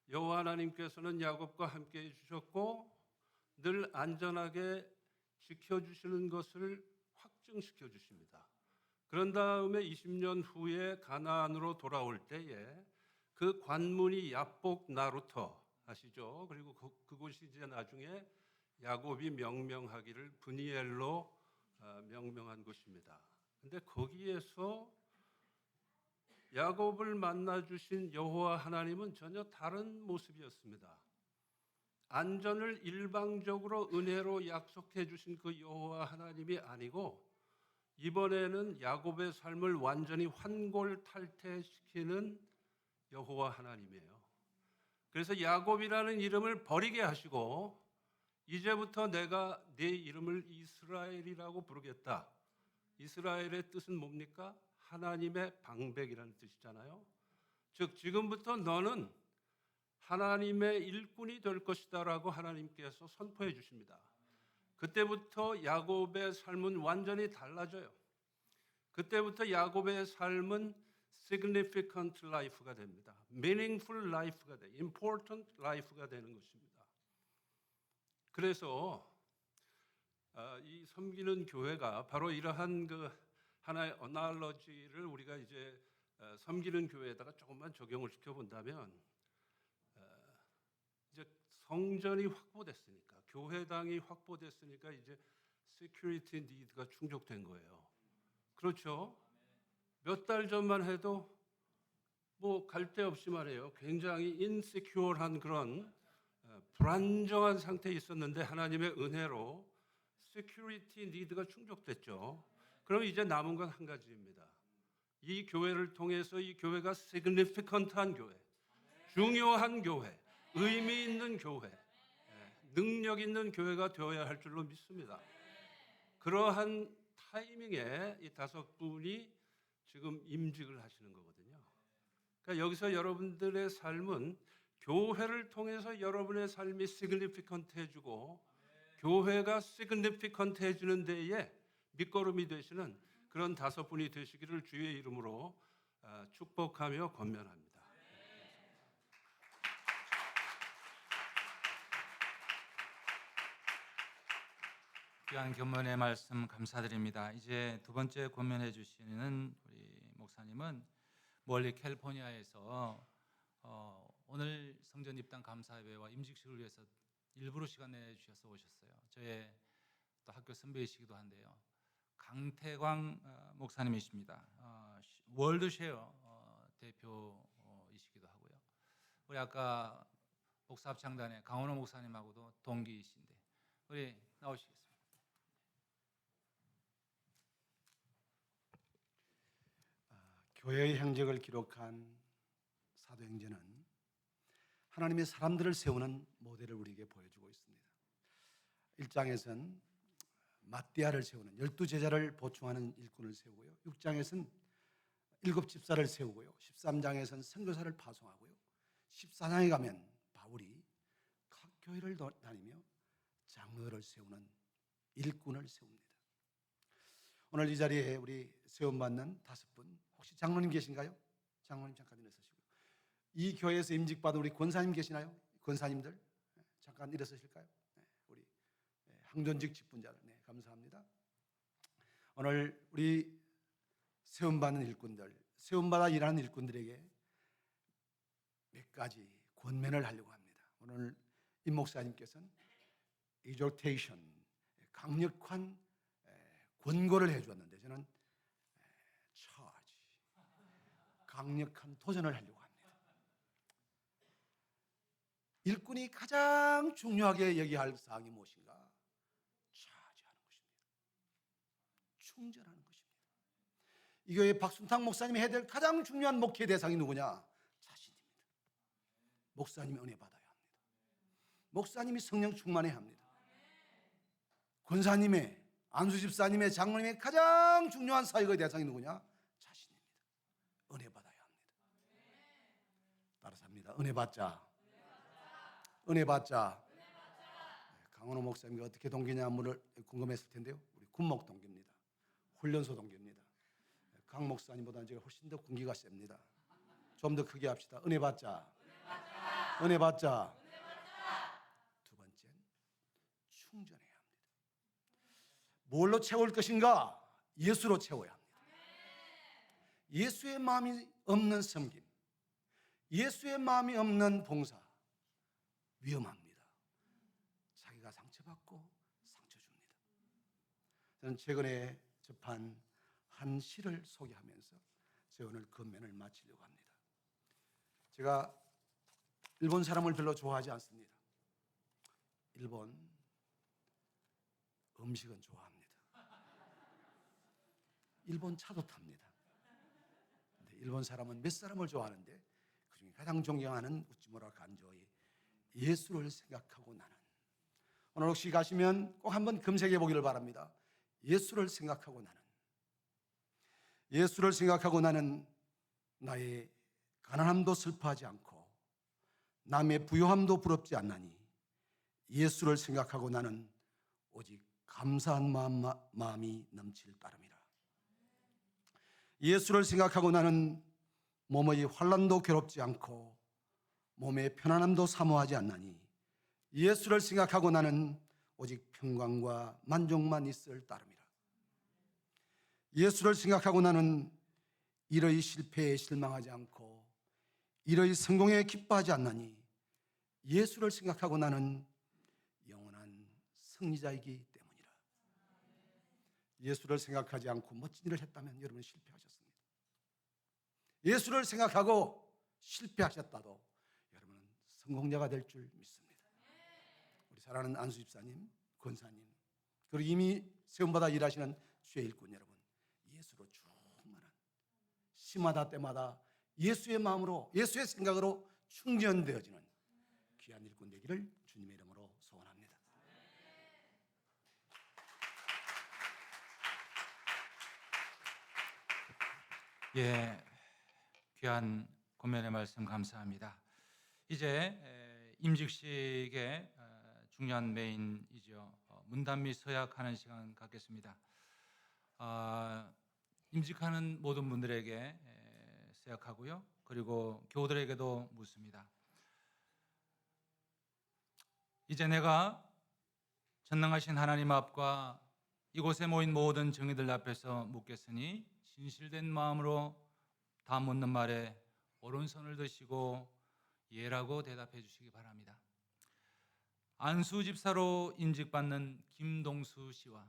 여호와 하나님께서는 야곱과 함께 해주셨고 늘 안전하게 지켜주시는 것을 확증시켜 주십니다. 그런 다음에 20년 후에 가나안으로 돌아올 때에 그 관문이 야복 나루터 아시죠? 그리고 그곳이 이제 나중에 야곱이 명명하기를 브니엘로 명명한 곳입니다. 근데 거기에서 야곱을 만나 주신 여호와 하나님은 전혀 다른 모습이었습니다. 안전을 일방적으로 은혜로 약속해 주신 그 여호와 하나님이 아니고 이번에는 야곱의 삶을 완전히 환골탈태시키는 여호와 하나님이에요. 그래서 야곱이라는 이름을 버리게 하시고 이제부터 내가 네 이름을 이스라엘이라고 부르겠다. 이스라엘의 뜻은 뭡니까? 하나님의 방백이라는 뜻이잖아요. 즉 지금부터 너는 하나님의 일꾼이 될 것이다라고 하나님께서 선포해 주십니다. 그때부터 야곱의 삶은 완전히 달라져요. 그때부터 야곱의 삶은 significant life가 됩니다. meaningful life가 돼, important life가 되는 것입니다. 그래서 이 섬기는 교회가 바로 이러한 그 하나의 어날러지를 우리가 이제 섬기는 교회에다가 조금만 적용을 시켜본다면 이제 성전이 확보됐으니까 교회당이 확보됐으니까 이제 시큐리티 니드가 충족된 거예요. 그렇죠? 몇 달 전만 해도 뭐 갈 데 없이 말이에요. 굉장히 인시큐어한 그런 불안정한 상태에 있었는데 하나님의 은혜로 시큐리티 니드가 충족됐죠. 그럼 이제 남은 건 한 가지입니다. 이 교회를 통해서 이 교회가 significant한 교회, 중요한 교회, 의미 있는 교회, 능력 있는 교회가 되어야 할 줄로 믿습니다. 그러한 타이밍에 이 5분이 지금 임직을 하시는 거거든요. 그러니까 여기서 여러분들의 삶은 교회를 통해서 여러분의 삶이 significant 해주고 교회가 significant 해주는 데에 밑거름이 되시는 그런 5분이 되시기를 주의 이름으로 축복하며 권면합니다. 귀한 견문의 말씀 감사드립니다. 이제 두 번째 권면해 주시는 우리 목사님은 멀리 캘리포니아에서 오늘 성전 입당 감사회와 임직식을 위해서 일부러 시간 내주셔서 오셨어요. 저의 또 학교 선배이시기도 한데요. 강태광 목사님이십니다. 월드쉐어 대표이시기도 하고요. 우리 아까 목사합창단의 강원호 목사님하고도 동기이신데 우리 나오시겠습니다. 교회의 행적을 기록한 사도행전은 하나님의 사람들을 세우는 모델을 우리에게 보여주고 있습니다. 1장에서는 마띠아를 세우는 12제자를 보충하는 일꾼을 세우고요. 6장에서는 7집사를 세우고요. 13장에서는 선교사를 파송하고요. 14장에 가면 바울이 각 교회를 다니며 장로를 세우는 일꾼을 세웁니다. 오늘 이 자리에 우리 세움받는 5분, 혹시 장로님 계신가요? 장로님 잠깐 일어서시고요. 이 교회에서 임직받은 우리 권사님 계시나요? 권사님들 잠깐 일어서실까요? 우리 항존직 직분자들, 감사합니다. 오늘 우리 세움받는 일꾼들, 세움받아 일하는 일꾼들에게 몇 가지 권면을 하려고 합니다. 오늘 임 목사님께서는 exhortation, 강력한 권고를 해주었는데 저는 charge, 강력한 도전을 하려고 합니다. 일꾼이 가장 중요하게 여겨야 할 사항이 무엇인가? charge하는 것입니다. 충전하는 것입니다. 이 교회 박순탁 목사님이 해야 될 가장 중요한 목회 대상이 누구냐? 자신입니다. 목사님이 은혜 받아야 합니다. 목사님이 성령 충만해야 합니다. 권사님의, 안수집사님의, 장로님의 가장 중요한 사역의 대상이 누구냐? 자신입니다. 은혜 받아야 합니다. 따라서 합니다. 은혜 받자. 은혜 받자. 강원호 목사님이 어떻게 동기냐 궁금했을 텐데요. 우리 군목 동기입니다. 훈련소 동기입니다. 강 목사님보다는 제가 훨씬 더 군기가 셉니다. 좀 더 크게 합시다. 은혜 받자. 은혜 받자. 두 번째는 뭘로 채울 것인가? 예수로 채워야 합니다. 예수의 마음이 없는 섬김, 예수의 마음이 없는 봉사, 위험합니다. 자기가 상처받고 상처 줍니다. 저는 최근에 접한 한 시를 소개하면서 제 오늘 건면을 마치려고 합니다. 제가 일본 사람을 별로 좋아하지 않습니다. 일본 음식은 좋아합니다. 일본 차도 탑니다. 근데 일본 사람은 몇 사람을 좋아하는데 그중에 가장 존경하는 우찌무라 간조의 예수를 생각하고 나는, 오늘 혹시 가시면 꼭 한번 검색해 보기를 바랍니다. 예수를 생각하고 나는, 예수를 생각하고 나는 나의 가난함도 슬퍼하지 않고 남의 부요함도 부럽지 않나니 예수를 생각하고 나는 오직 감사한 마음이 넘칠 따름이라. 예수를 생각하고 나는 몸의 환난도 괴롭지 않고 몸의 편안함도 사모하지 않나니 예수를 생각하고 나는 오직 평강과 만족만 있을 따름이라. 예수를 생각하고 나는 일의 실패에 실망하지 않고 일의 성공에 기뻐하지 않나니 예수를 생각하고 나는 영원한 승리자이기 때문이라. 예수를 생각하지 않고 멋진 일을 했다면 여러분 실패하셨습니다. 예수를 생각하고 실패하셨다도 여러분은 성공자가 될 줄 믿습니다. 우리 사랑하는 안수 집사님, 권사님, 그리고 이미 세움받아 일하시는 주의 일꾼 여러분, 예수로 충만한 시마다 때마다 예수의 마음으로, 예수의 생각으로 충전되어지는 귀한 일꾼 되기를 주님의 이름으로 소원합니다. 예, 귀한 권면의 말씀 감사합니다. 이제 임직식의 중요한 메인이죠. 문단 및 서약하는 시간 갖겠습니다. 임직하는 모든 분들에게 서약하고요. 그리고 교우들에게도 묻습니다. 이제 내가 전능하신 하나님 앞과 이곳에 모인 모든 정의들 앞에서 묻겠으니 진실된 마음으로 다 묻는 말에 오른손을 드시고 예라고 대답해 주시기 바랍니다. 안수 집사로 임직받는 김동수 씨와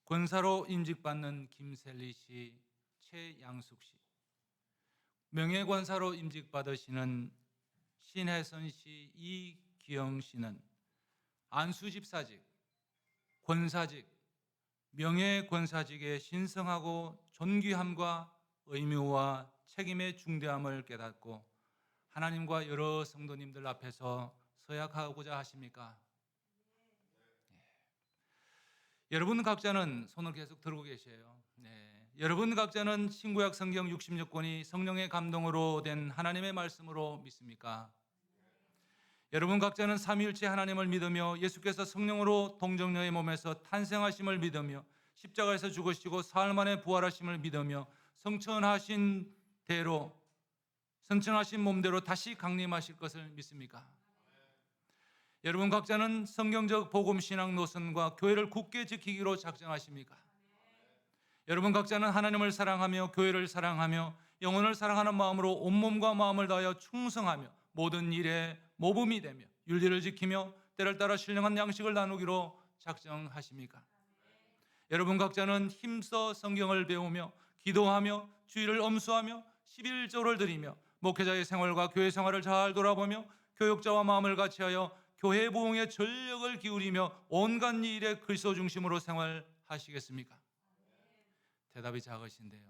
권사로 임직받는 김셀리 씨, 최양숙 씨, 명예권사로 임직받으시는 신혜선 씨, 이기영 씨는 안수 집사직, 권사직, 명예권사직의 신성하고 존귀함과 의무와 책임의 중대함을 깨닫고 하나님과 여러 성도님들 앞에서 서약하고자 하십니까? 여러분 각자는 손을 계속 들고 계세요. 여러분 각자는 신구약 성경 66권이 성령의 감동으로 된 하나님의 말씀으로 믿습니까? 여러분 각자는 삼위일체 하나님을 믿으며 예수께서 성령으로 동정녀의 몸에서 탄생하심을 믿으며 십자가에서 죽으시고 사흘 만에 부활하심을 믿으며 성천하신 대로, 성천하신 몸대로 다시 강림하실 것을 믿습니까? 여러분 각자는 성경적 복음 신앙 노선과 교회를 굳게 지키기로 작정하십니까? 여러분 각자는 하나님을 사랑하며 교회를 사랑하며 영혼을 사랑하는 마음으로 온몸과 마음을 다하여 충성하며 모든 일에 모범이 되며 윤리를 지키며 때를 따라 신령한 양식을 나누기로 작정하십니까? 여러분 각자는 힘써 성경을 배우며 기도하며 주의를 엄수하며 11조를 드리며 목회자의 생활과 교회 생활을 잘 돌아보며 교육자와 마음을 같이하여 교회 부흥에 전력을 기울이며 온갖 일에 그리스도 중심으로 생활하시겠습니까? 대답이 작으신데요.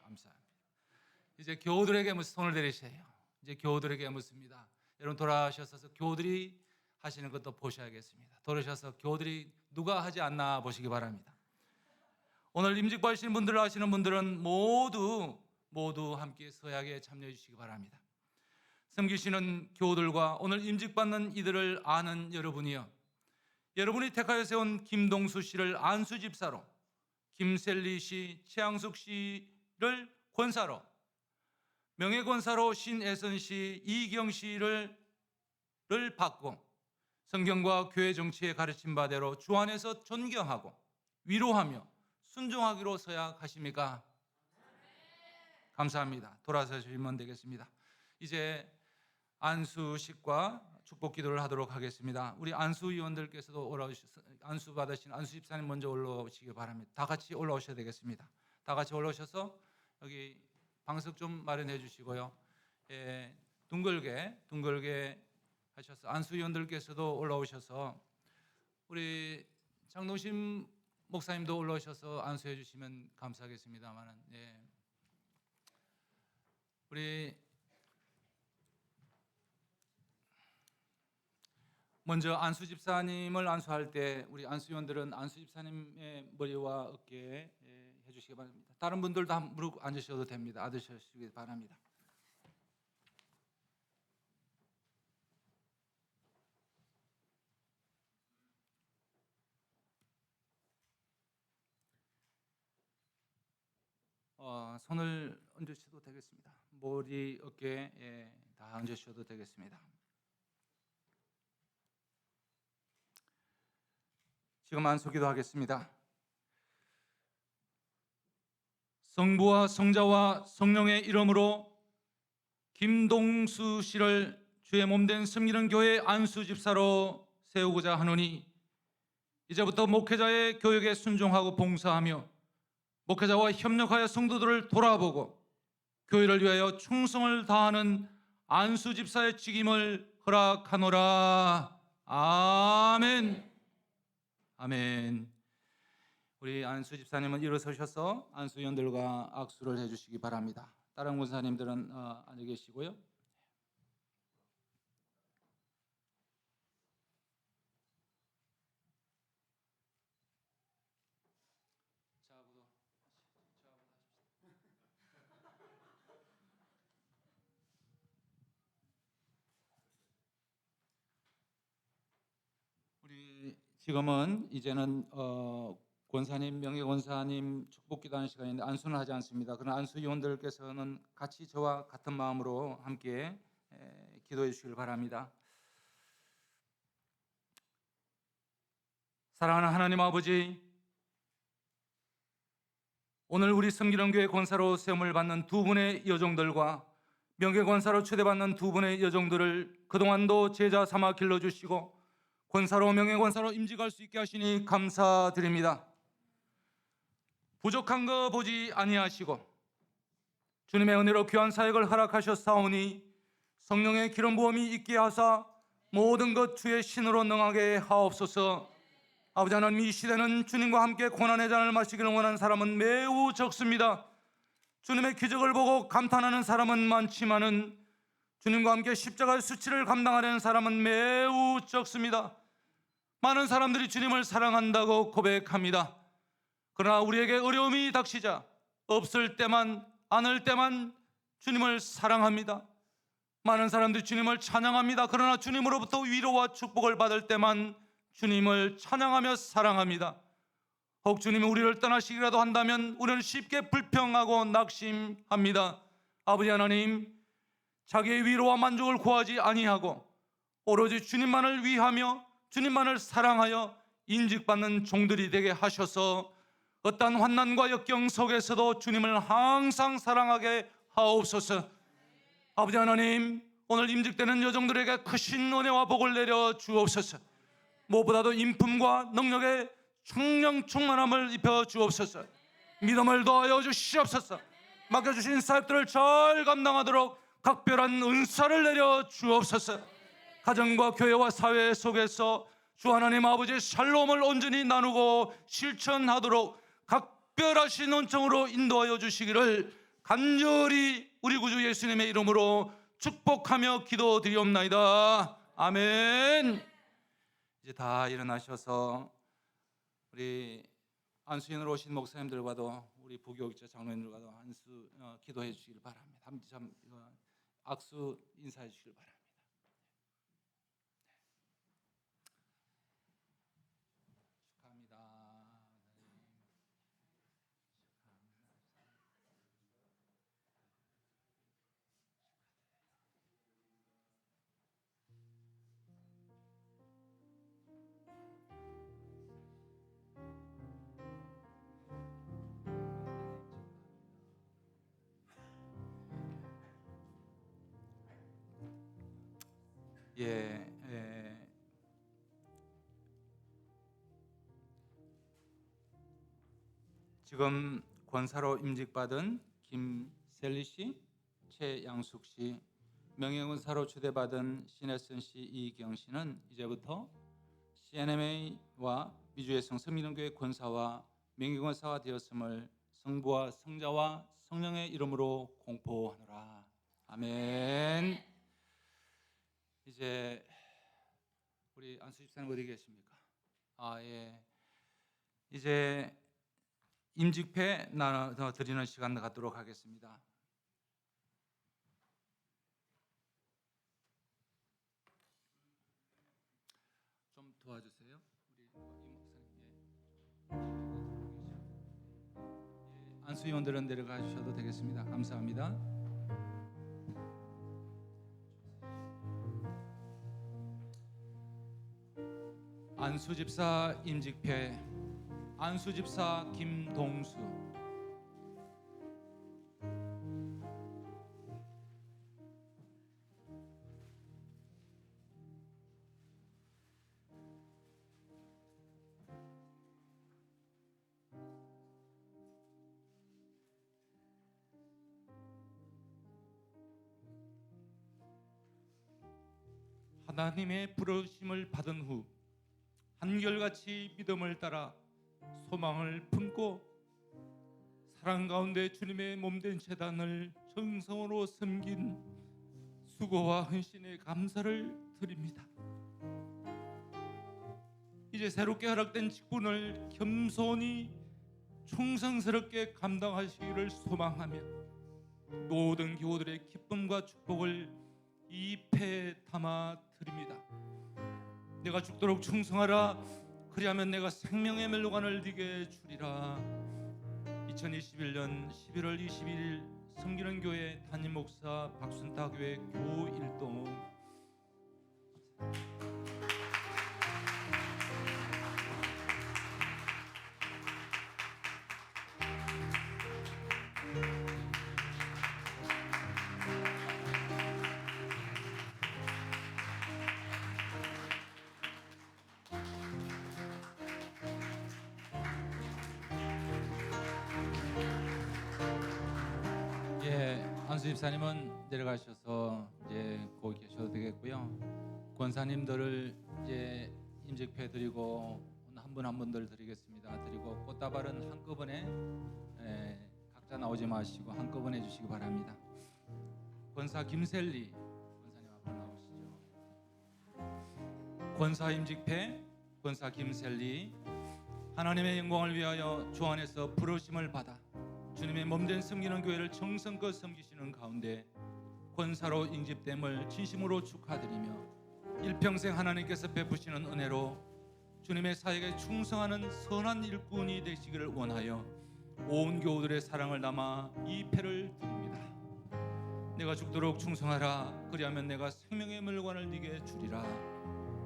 감사합니다. 이제 교우들에게 손을 내리세요. 이제 교우들에게 묻습니다. 여러분 돌아오셔서 교우들이 하시는 것도 보셔야겠습니다. 돌아오셔서 교우들이 누가 하지 않나 보시기 바랍니다. 오늘 임직 받으시는 분들 하시는 분들은 모두 함께 서약에 참여해 주시기 바랍니다. 섬기시는 교우들과 오늘 임직받는 이들을 아는 여러분이요, 여러분이 택하여 세운 김동수 씨를 안수 집사로, 김셀리 씨, 최양숙 씨를 권사로, 명예권사로 신애선 씨, 이기영 씨를 받고 성경과 교회 정치의 가르침 바대로 주 안에서 존경하고 위로하며 순종하기로 서약하십니까? 감사합니다. 돌아서시면 되겠습니다. 이제 안수식과 축복 기도를 하도록 하겠습니다. 우리 안수 위원들께서도 올라오셔서 안수 받으신 안수 집사님 먼저 올라오시기 바랍니다. 다 같이 올라오셔야 되겠습니다. 다 같이 올라오셔서 여기 방석 좀 마련해 주시고요. 예, 둥글게 하셔서 안수 위원들께서도 올라오셔서 우리 장동심 목사님도 올라오셔서 안수해 주시면 감사하겠습니다만은, 예. 우리 먼저 안수 집사님을 안수할 때 우리 안수위원들은 안수 집사님의 머리와 어깨에 해주시기 바랍니다. 다른 분들도 한 무릎 앉으셔도 됩니다. 앉으시기 바랍니다. 손을 얹으셔도 되겠습니다. 머리, 어깨에 다 얹으셔도 되겠습니다. 지금 안수기도 하겠습니다. 성부와 성자와 성령의 이름으로 김동수 씨를 주의 몸된 섬기는 교회 안수 집사로 세우고자 하노니 이제부터 목회자의 교육에 순종하고 봉사하며 목회자와 협력하여 성도들을 돌아보고 교회를 위하여 충성을 다하는 안수 집사의 직임을 허락하노라. 아멘. 아멘. 우리 안수 집사님은 일어서셔서 안수위원들과 악수를 해주시기 바랍니다. 다른 권사님들은 앉아 계시고요. 우리 지금은 이제는 권사님, 명예권사님 축복기도하는 시간인데 안수는 하지 않습니다. 그러나 안수위원들께서는 같이 저와 같은 마음으로 함께 기도해 주시길 바랍니다. 사랑하는 하나님 아버지, 오늘 우리 성기령교회 권사로 세움을 받는 두 분의 여종들과 명예권사로 초대받는 두 분의 여종들을 그동안도 제자 삼아 길러주시고 권사로 명예권사로 임직할 수 있게 하시니 감사드립니다. 부족한 거 보지 아니하시고 주님의 은혜로 귀한 사역을 허락하셨사오니 성령의 기름 부음이 있게 하사 모든 것 주의 신으로 능하게 하옵소서. 아버지 하나님, 이 시대는 주님과 함께 고난의 잔을 마시기를 원하는 사람은 매우 적습니다. 주님의 기적을 보고 감탄하는 사람은 많지만은 주님과 함께 십자가의 수치를 감당하려는 사람은 매우 적습니다. 많은 사람들이 주님을 사랑한다고 고백합니다. 그러나 우리에게 어려움이 닥치자 없을 때만, 안을 때만 주님을 사랑합니다. 많은 사람들이 주님을 찬양합니다. 그러나 주님으로부터 위로와 축복을 받을 때만 주님을 찬양하며 사랑합니다. 혹 주님이 우리를 떠나시기라도 한다면 우리는 쉽게 불평하고 낙심합니다. 아버지 하나님, 자기의 위로와 만족을 구하지 아니하고 오로지 주님만을 위하며 주님만을 사랑하여 인직받는 종들이 되게 하셔서 어떠한 환난과 역경 속에서도 주님을 항상 사랑하게 하옵소서. 아버지 하나님, 오늘 임직되는 여종들에게 크신 은혜와 복을 내려 주옵소서. 무엇보다도 인품과 능력의 충령 충만함을 입혀 주옵소서. 믿음을 더하여 주시옵소서. 맡겨주신 사역들을 잘 감당하도록 각별한 은사를 내려 주옵소서. 가정과 교회와 사회 속에서 주 하나님 아버지의 샬롬을 온전히 나누고 실천하도록 각별하신 은총으로 인도하여 주시기를 간절히 우리 구주 예수님의 이름으로 축복하며 기도드리옵나이다. 아멘. 이제 다 일어나셔서 우리 안수인으로 오신 목사님들과도 우리 부교육자 장로님들과도 안수 기도해 주시길 바랍니다. 함께 악수 인사해 주시길 바랍니다. 축하합니다. 예, 지금 권사로 임직받은 김셀리 씨, 최양숙 씨, 명예권사로 추대받은 신혜선 씨, 이경 씨는 이제부터 CNMA와 미주의 성민은교회 권사와 명예권사가 되었음을 성부와 성자와 성령의 이름으로 공포하노라. 아멘. 이제 우리 안수 집사님 어디 계십니까? 예. 이제 임직패 나눠 드리는 시간 갖도록 하겠습니다. 좀 도와주세요. 우리 이 목사님. 안수위원들은 내려가 주셔도 되겠습니다. 감사합니다. 안수집사 임직패, 안수집사 김동수, 하나님의 부르심을 받은 후 한결같이 믿음을 따라 소망을 품고 사랑 가운데 주님의 몸된 제단을 정성으로 섬긴 수고와 헌신에 감사를 드립니다. 이제 새롭게 허락된 직분을 겸손히 충성스럽게 감당하시기를 소망하며 모든 교우들의 기쁨과 축복을 이 패에 담아 드립니다. 내가 죽도록 충성하라. 그리하면 내가 생명의 멸관을 네게 주리라. 2021년 11월 21일 섬기는 교회 담임 목사 박순타 교회 교일동. 안수 집사님은 내려가셔서 이제 거기 계셔도 되겠고요. 권사님들을 이제 임직패 드리고 한 분 한 분들 드리겠습니다. 드리고 꽃다발은 한꺼번에 각자 나오지 마시고 한꺼번에 주시기 바랍니다. 권사 김셀리 권사님 앞으로 나오시죠. 권사 임직패 권사 김셀리, 하나님의 영광을 위하여 주 안에서 부르심을 받아 주님의 몸된 섬기는 교회를 정성껏 섬기시는 가운데 권사로 인집됨을 진심으로 축하드리며 일평생 하나님께서 베푸시는 은혜로 주님의 사역에 충성하는 선한 일꾼이 되시기를 원하여 온 교우들의 사랑을 담아 이 패를 드립니다. 내가 죽도록 충성하라. 그리하면 내가 생명의 물관을 네게 주리라.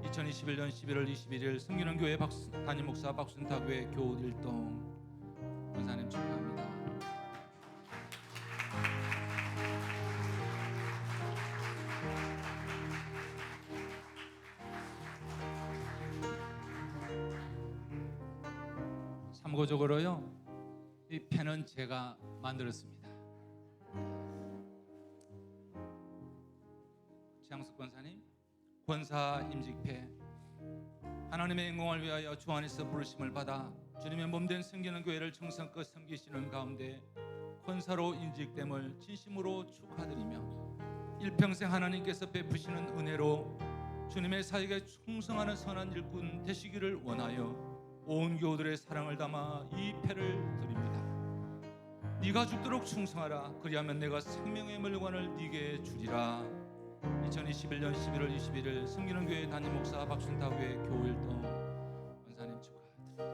2021년 11월 21일 섬기는 교회 담임 목사 박순타 교회 교일동 권사님 축하합니다. 참고적으로요, 이 펜은 제가 만들었습니다. 최양숙 권사님, 권사 임직패, 하나님의 영광을 위하여 주 안에서 부르심을 받아 주님의 몸된 섬기는 교회를 정성껏 섬기시는 가운데 권사로 인직됨을 진심으로 축하드리며 일평생 하나님께서 베푸시는 은혜로 주님의 사역에 충성하는 선한 일꾼 되시기를 원하여 온 교우들의 사랑을 담아 이 패를 드립니다. 네가 죽도록 충성하라. 그리하면 내가 생명의 물관을 네게 주리라. 2021년 11월 21일 섬기는 교회 담임 목사 박순타 교회 교일동 권사님 축하드립니다.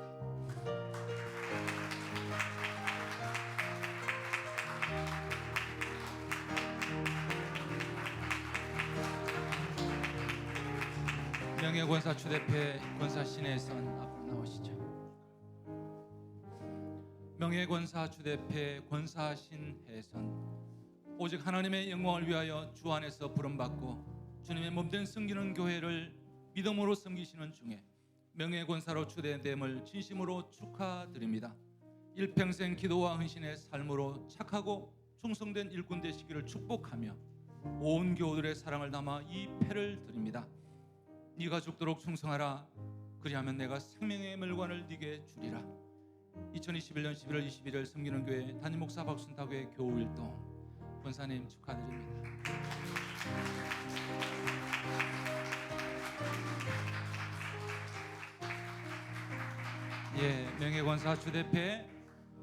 명예권사 추대패 권사 신혜선 앞으로 나오시죠. 명예권사 추대패 권사 신혜선, 오직 하나님의 영광을 위하여 주 안에서 부름받고 주님의 몸된 섬기는 교회를 믿음으로 섬기시는 중에 명예권사로 추대됨을 진심으로 축하드립니다. 일평생 기도와 헌신의 삶으로 착하고 충성된 일꾼 되시기를 축복하며 온 교우들의 사랑을 담아 이 패를 드립니다. 네가 죽도록 충성하라. 그리하면 내가 생명의 물관을 네게 주리라. 2021년 11월 21일 섬기는 교회 담임 목사 박순탁의 교우일동 권사님 축하드립니다. 예, 명예권사 주대패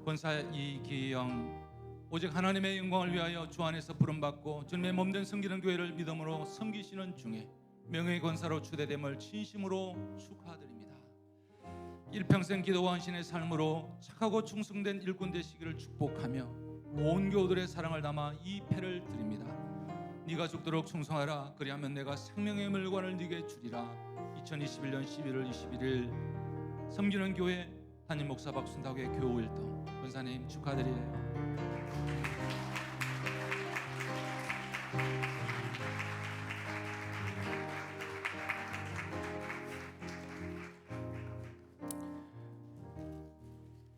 권사 이기영, 오직 하나님의 영광을 위하여 주 안에서 부름받고 주님의 몸된 섬기는 교회를 믿음으로 섬기시는 중에 명예권사로 추대됨을 진심으로 축하드립니다. 일평생 기도와 헌신의 삶으로 착하고 충성된 일꾼 되시기를 축복하며 온 교우들의 사랑을 담아 이 패를 드립니다. 네가 죽도록 충성하라. 그리하면 내가 생명의 물관을 네게 주리라. 2021년 11월 21일 섬기는 교회 담임 목사 박순탁의 교우일동 권사님 축하드려요.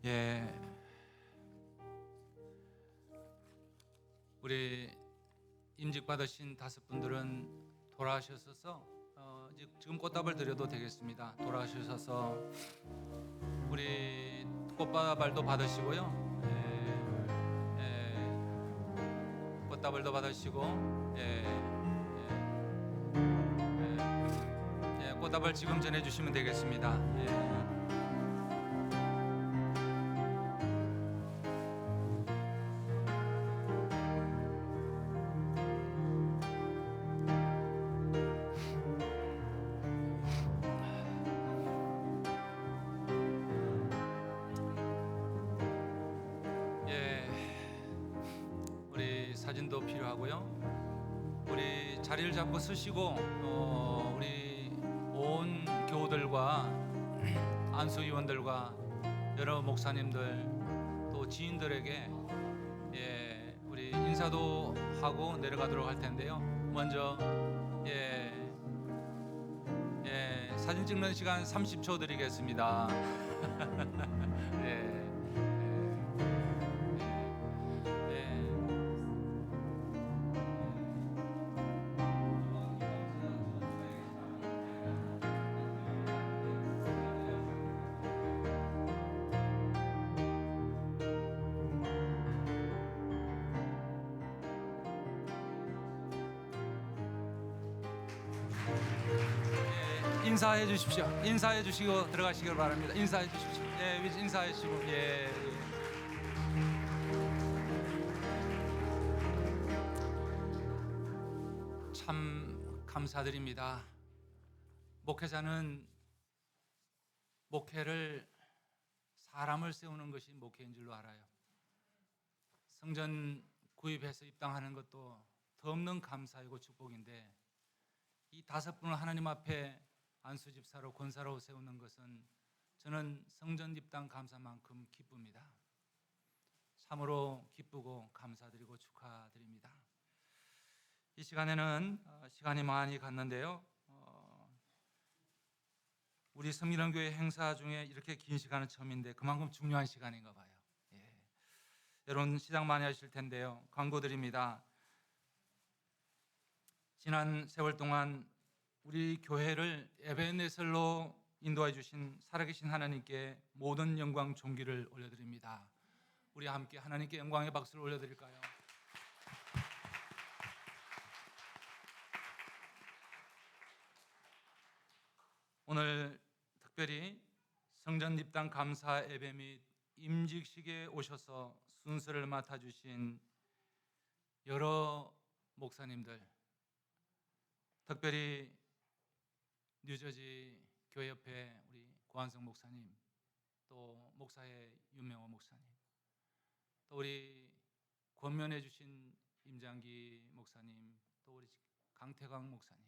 예, 우리 임직 받으신 5분들은 돌아가셔서 지금 꽃다발 드려도 되겠습니다. 돌아가셔서 우리 꽃다발도 받으시고요. 꽃다발도 받으시고 꽃다발 지금 전해주시면 되겠습니다. 우리 사진도 필요하고요. 우리 자리를 잡고 서시고 우리 온 교우들과 안수위원들과 여러 목사님들 또 지인들에게 우리 인사도 하고 내려가도록 할 텐데요. 먼저 사진 찍는 시간 30초 드리겠습니다. 인사해 주십시오. 인사해 주시고 들어가시길 바랍니다. 인사해 주십시오. 인사해 주시고 참 감사드립니다. 목회자는 목회를 사람을 세우는 것이 목회인 줄로 알아요. 성전 구입해서 입당하는 것도 더없는 감사이고 축복인데 이 5분을 하나님 앞에 안수집사로 권사로 세우는 것은 저는 성전 입당 감사만큼 기쁩니다. 참으로 기쁘고 감사드리고 축하드립니다. 이 시간에는 시간이 많이 갔는데요. 우리 섬기는 교회 행사 중에 이렇게 긴 시간은 처음인데 그만큼 중요한 시간인가 봐요. 여러분 시작 많이 하실 텐데요. 광고 드립니다. 지난 세월 동안 우리 교회를 에베네셀로 인도해 주신 살아계신 하나님께 모든 영광 존귀를 올려드립니다. 우리 함께 하나님께 영광의 박수를 올려드릴까요? 오늘 특별히 성전 입당 감사 예배 및 임직식에 오셔서 순서를 맡아주신 여러 목사님들, 특별히 뉴저지 교회협회 우리 고한성 목사님, 또 목사의 윤명호 목사님, 또 우리 권면해 주신 임장기 목사님, 또 우리 강태광 목사님,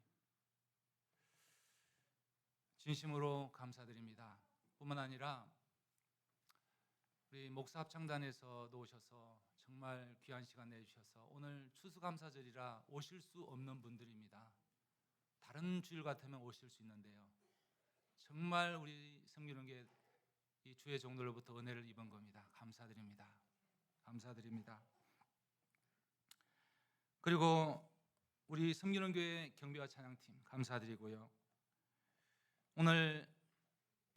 진심으로 감사드립니다. 뿐만 아니라 우리 목사 합창단에서도 오셔서 정말 귀한 시간 내주셔서 오늘 추수감사절이라 오실 수 없는 분들입니다. 다른 주일 같으면 오실 수 있는데요. 정말 우리 성기는교회 이 주의 종들로부터 은혜를 입은 겁니다. 감사드립니다. 감사드립니다. 그리고 우리 성기는교회 경비와 찬양팀 감사드리고요. 오늘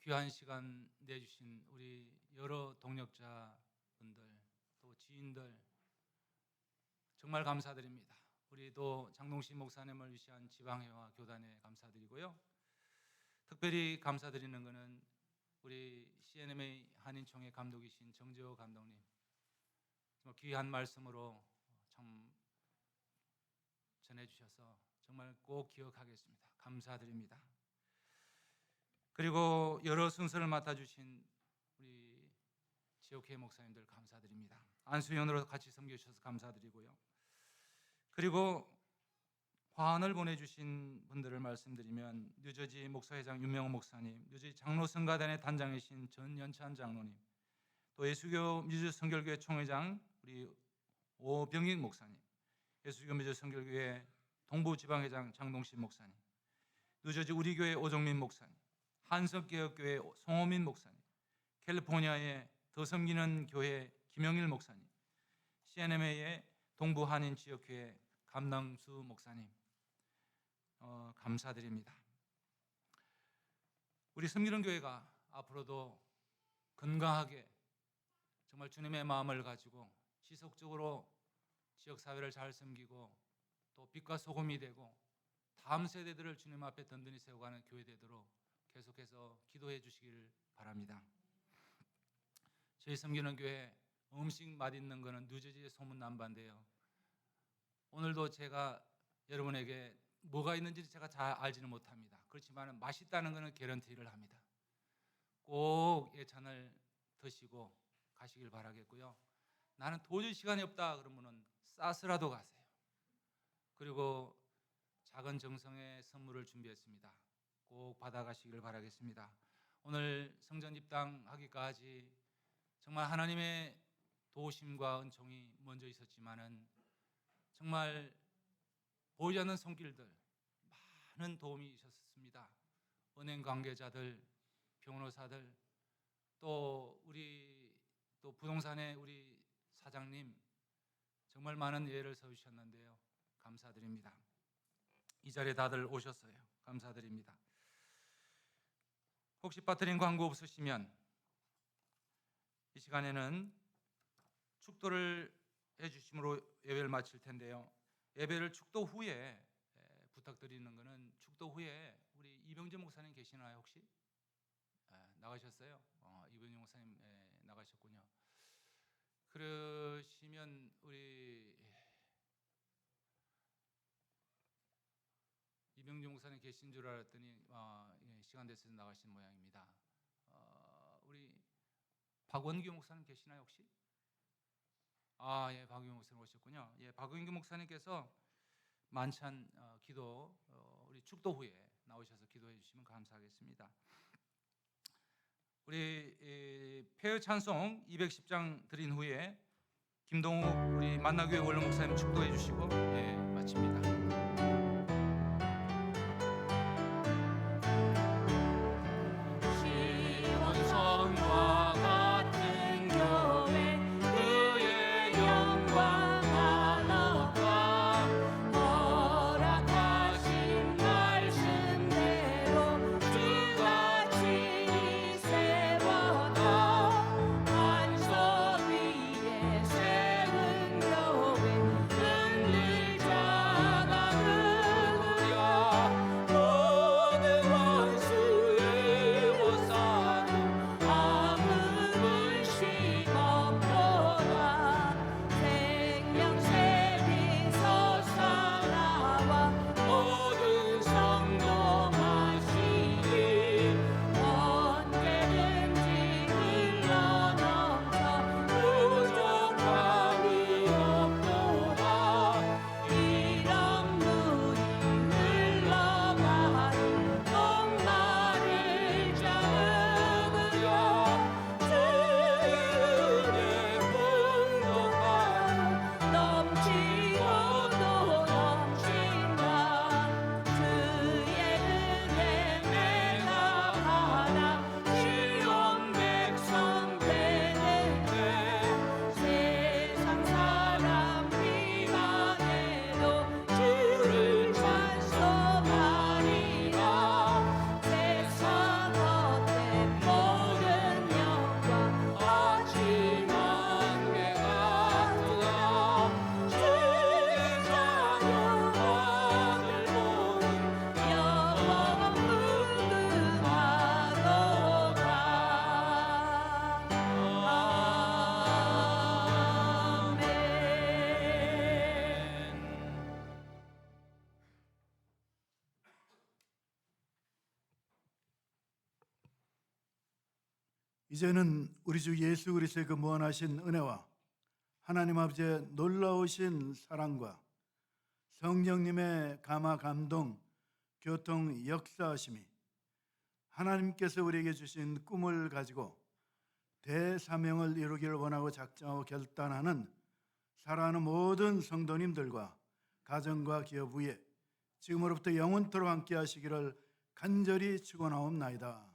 귀한 시간 내주신 우리 여러 동력자분들 또 지인들 정말 감사드립니다. 우리도 장동신 목사님을 위시한 지방회와 교단에 감사드리고요. 특별히 감사드리는 것은 우리 CNMA 한인총회 감독이신 정재호 감독님 정말 귀한 말씀으로 참 전해주셔서 정말 꼭 기억하겠습니다. 감사드립니다. 그리고 여러 순서를 맡아주신 우리 지역회 목사님들 감사드립니다. 안수연으로 같이 섬겨주셔서 감사드리고요. 그리고 화환을 보내주신 분들을 말씀드리면 뉴저지 목사회장 윤명호 목사님, 뉴저지 장로성가단의 단장이신 전연찬 장로님, 또 예수교 미주 선결교회 총회장 우리 오병익 목사님, 예수교 미주 선결교회 동부지방회장 장동신 목사님, 뉴저지 우리교회 오정민 목사님, 한석개혁교회 송호민 목사님, 캘리포니아의 더 섬기는 교회 김영일 목사님, CNMA의 동부 한인 지역교회 감남수 목사님 감사드립니다. 우리 섬기는 교회가 앞으로도 건강하게 정말 주님의 마음을 가지고 지속적으로 지역사회를 잘 섬기고 또 빛과 소금이 되고 다음 세대들을 주님 앞에 든든히 세워가는 교회 되도록 계속해서 기도해 주시길 바랍니다. 저희 섬기는 교회 음식 맛있는 거는 뉴저지의 소문난바인데요. 오늘도 제가 여러분에게 뭐가 있는지 제가 잘 알지는 못합니다. 그렇지만 맛있다는 것은 개런티를 합니다. 꼭 예찬을 드시고 가시길 바라겠고요. 나는 도저히 시간이 없다 그러면은 싸스라도 가세요. 그리고 작은 정성의 선물을 준비했습니다. 꼭 받아가시길 바라겠습니다. 오늘 성전 입당하기까지 정말 하나님의 도우심과 은총이 먼저 있었지만은 정말 보이지 않는 손길들 많은 도움이 있었습니다. 은행 관계자들, 변호사들, 또 우리 또 부동산의 우리 사장님 정말 많은 예를 서주셨는데요. 감사드립니다. 이 자리에 다들 오셨어요. 감사드립니다. 혹시 빠뜨린 광고 없으시면 이 시간에는 축도를 해주심으로 예배를 마칠 텐데요. 예배를 축도 후에 부탁드리는 것은 축도 후에 우리 이병재 목사님 계시나요 혹시? 나가셨어요? 이병재 목사님 나가셨군요. 그러시면 우리 이병재 목사님 계신 줄 알았더니 시간 됐어서 나가신 모양입니다. 우리 박원규 목사님 계시나요 혹시? 예, 박원규 목사님 오셨군요. 예, 박원규 목사님께서 만찬 기도 우리 축도 후에 나오셔서 기도해 주시면 감사하겠습니다. 우리 폐허 찬송 210장 드린 후에 김동욱 우리 만나교회 원로 목사님 축도해 주시고 마칩니다. 시온성과 같은 교회 그의 영광 하나가 허락하신 말씀대로 주가 친히 세워다 반석 위에 세운 교회 흔들자가 이제는 우리 주 예수 그리스도의 그 무한하신 은혜와 하나님 아버지의 놀라우신 사랑과 성령님의 감화 감동 교통 역사하심이 하나님께서 우리에게 주신 꿈을 가지고 대사명을 이루기를 원하고 작정하고 결단하는 사랑하는 모든 성도님들과 가정과 기업 위에 지금으로부터 영원토록 함께 하시기를 간절히 축원하옵나이다.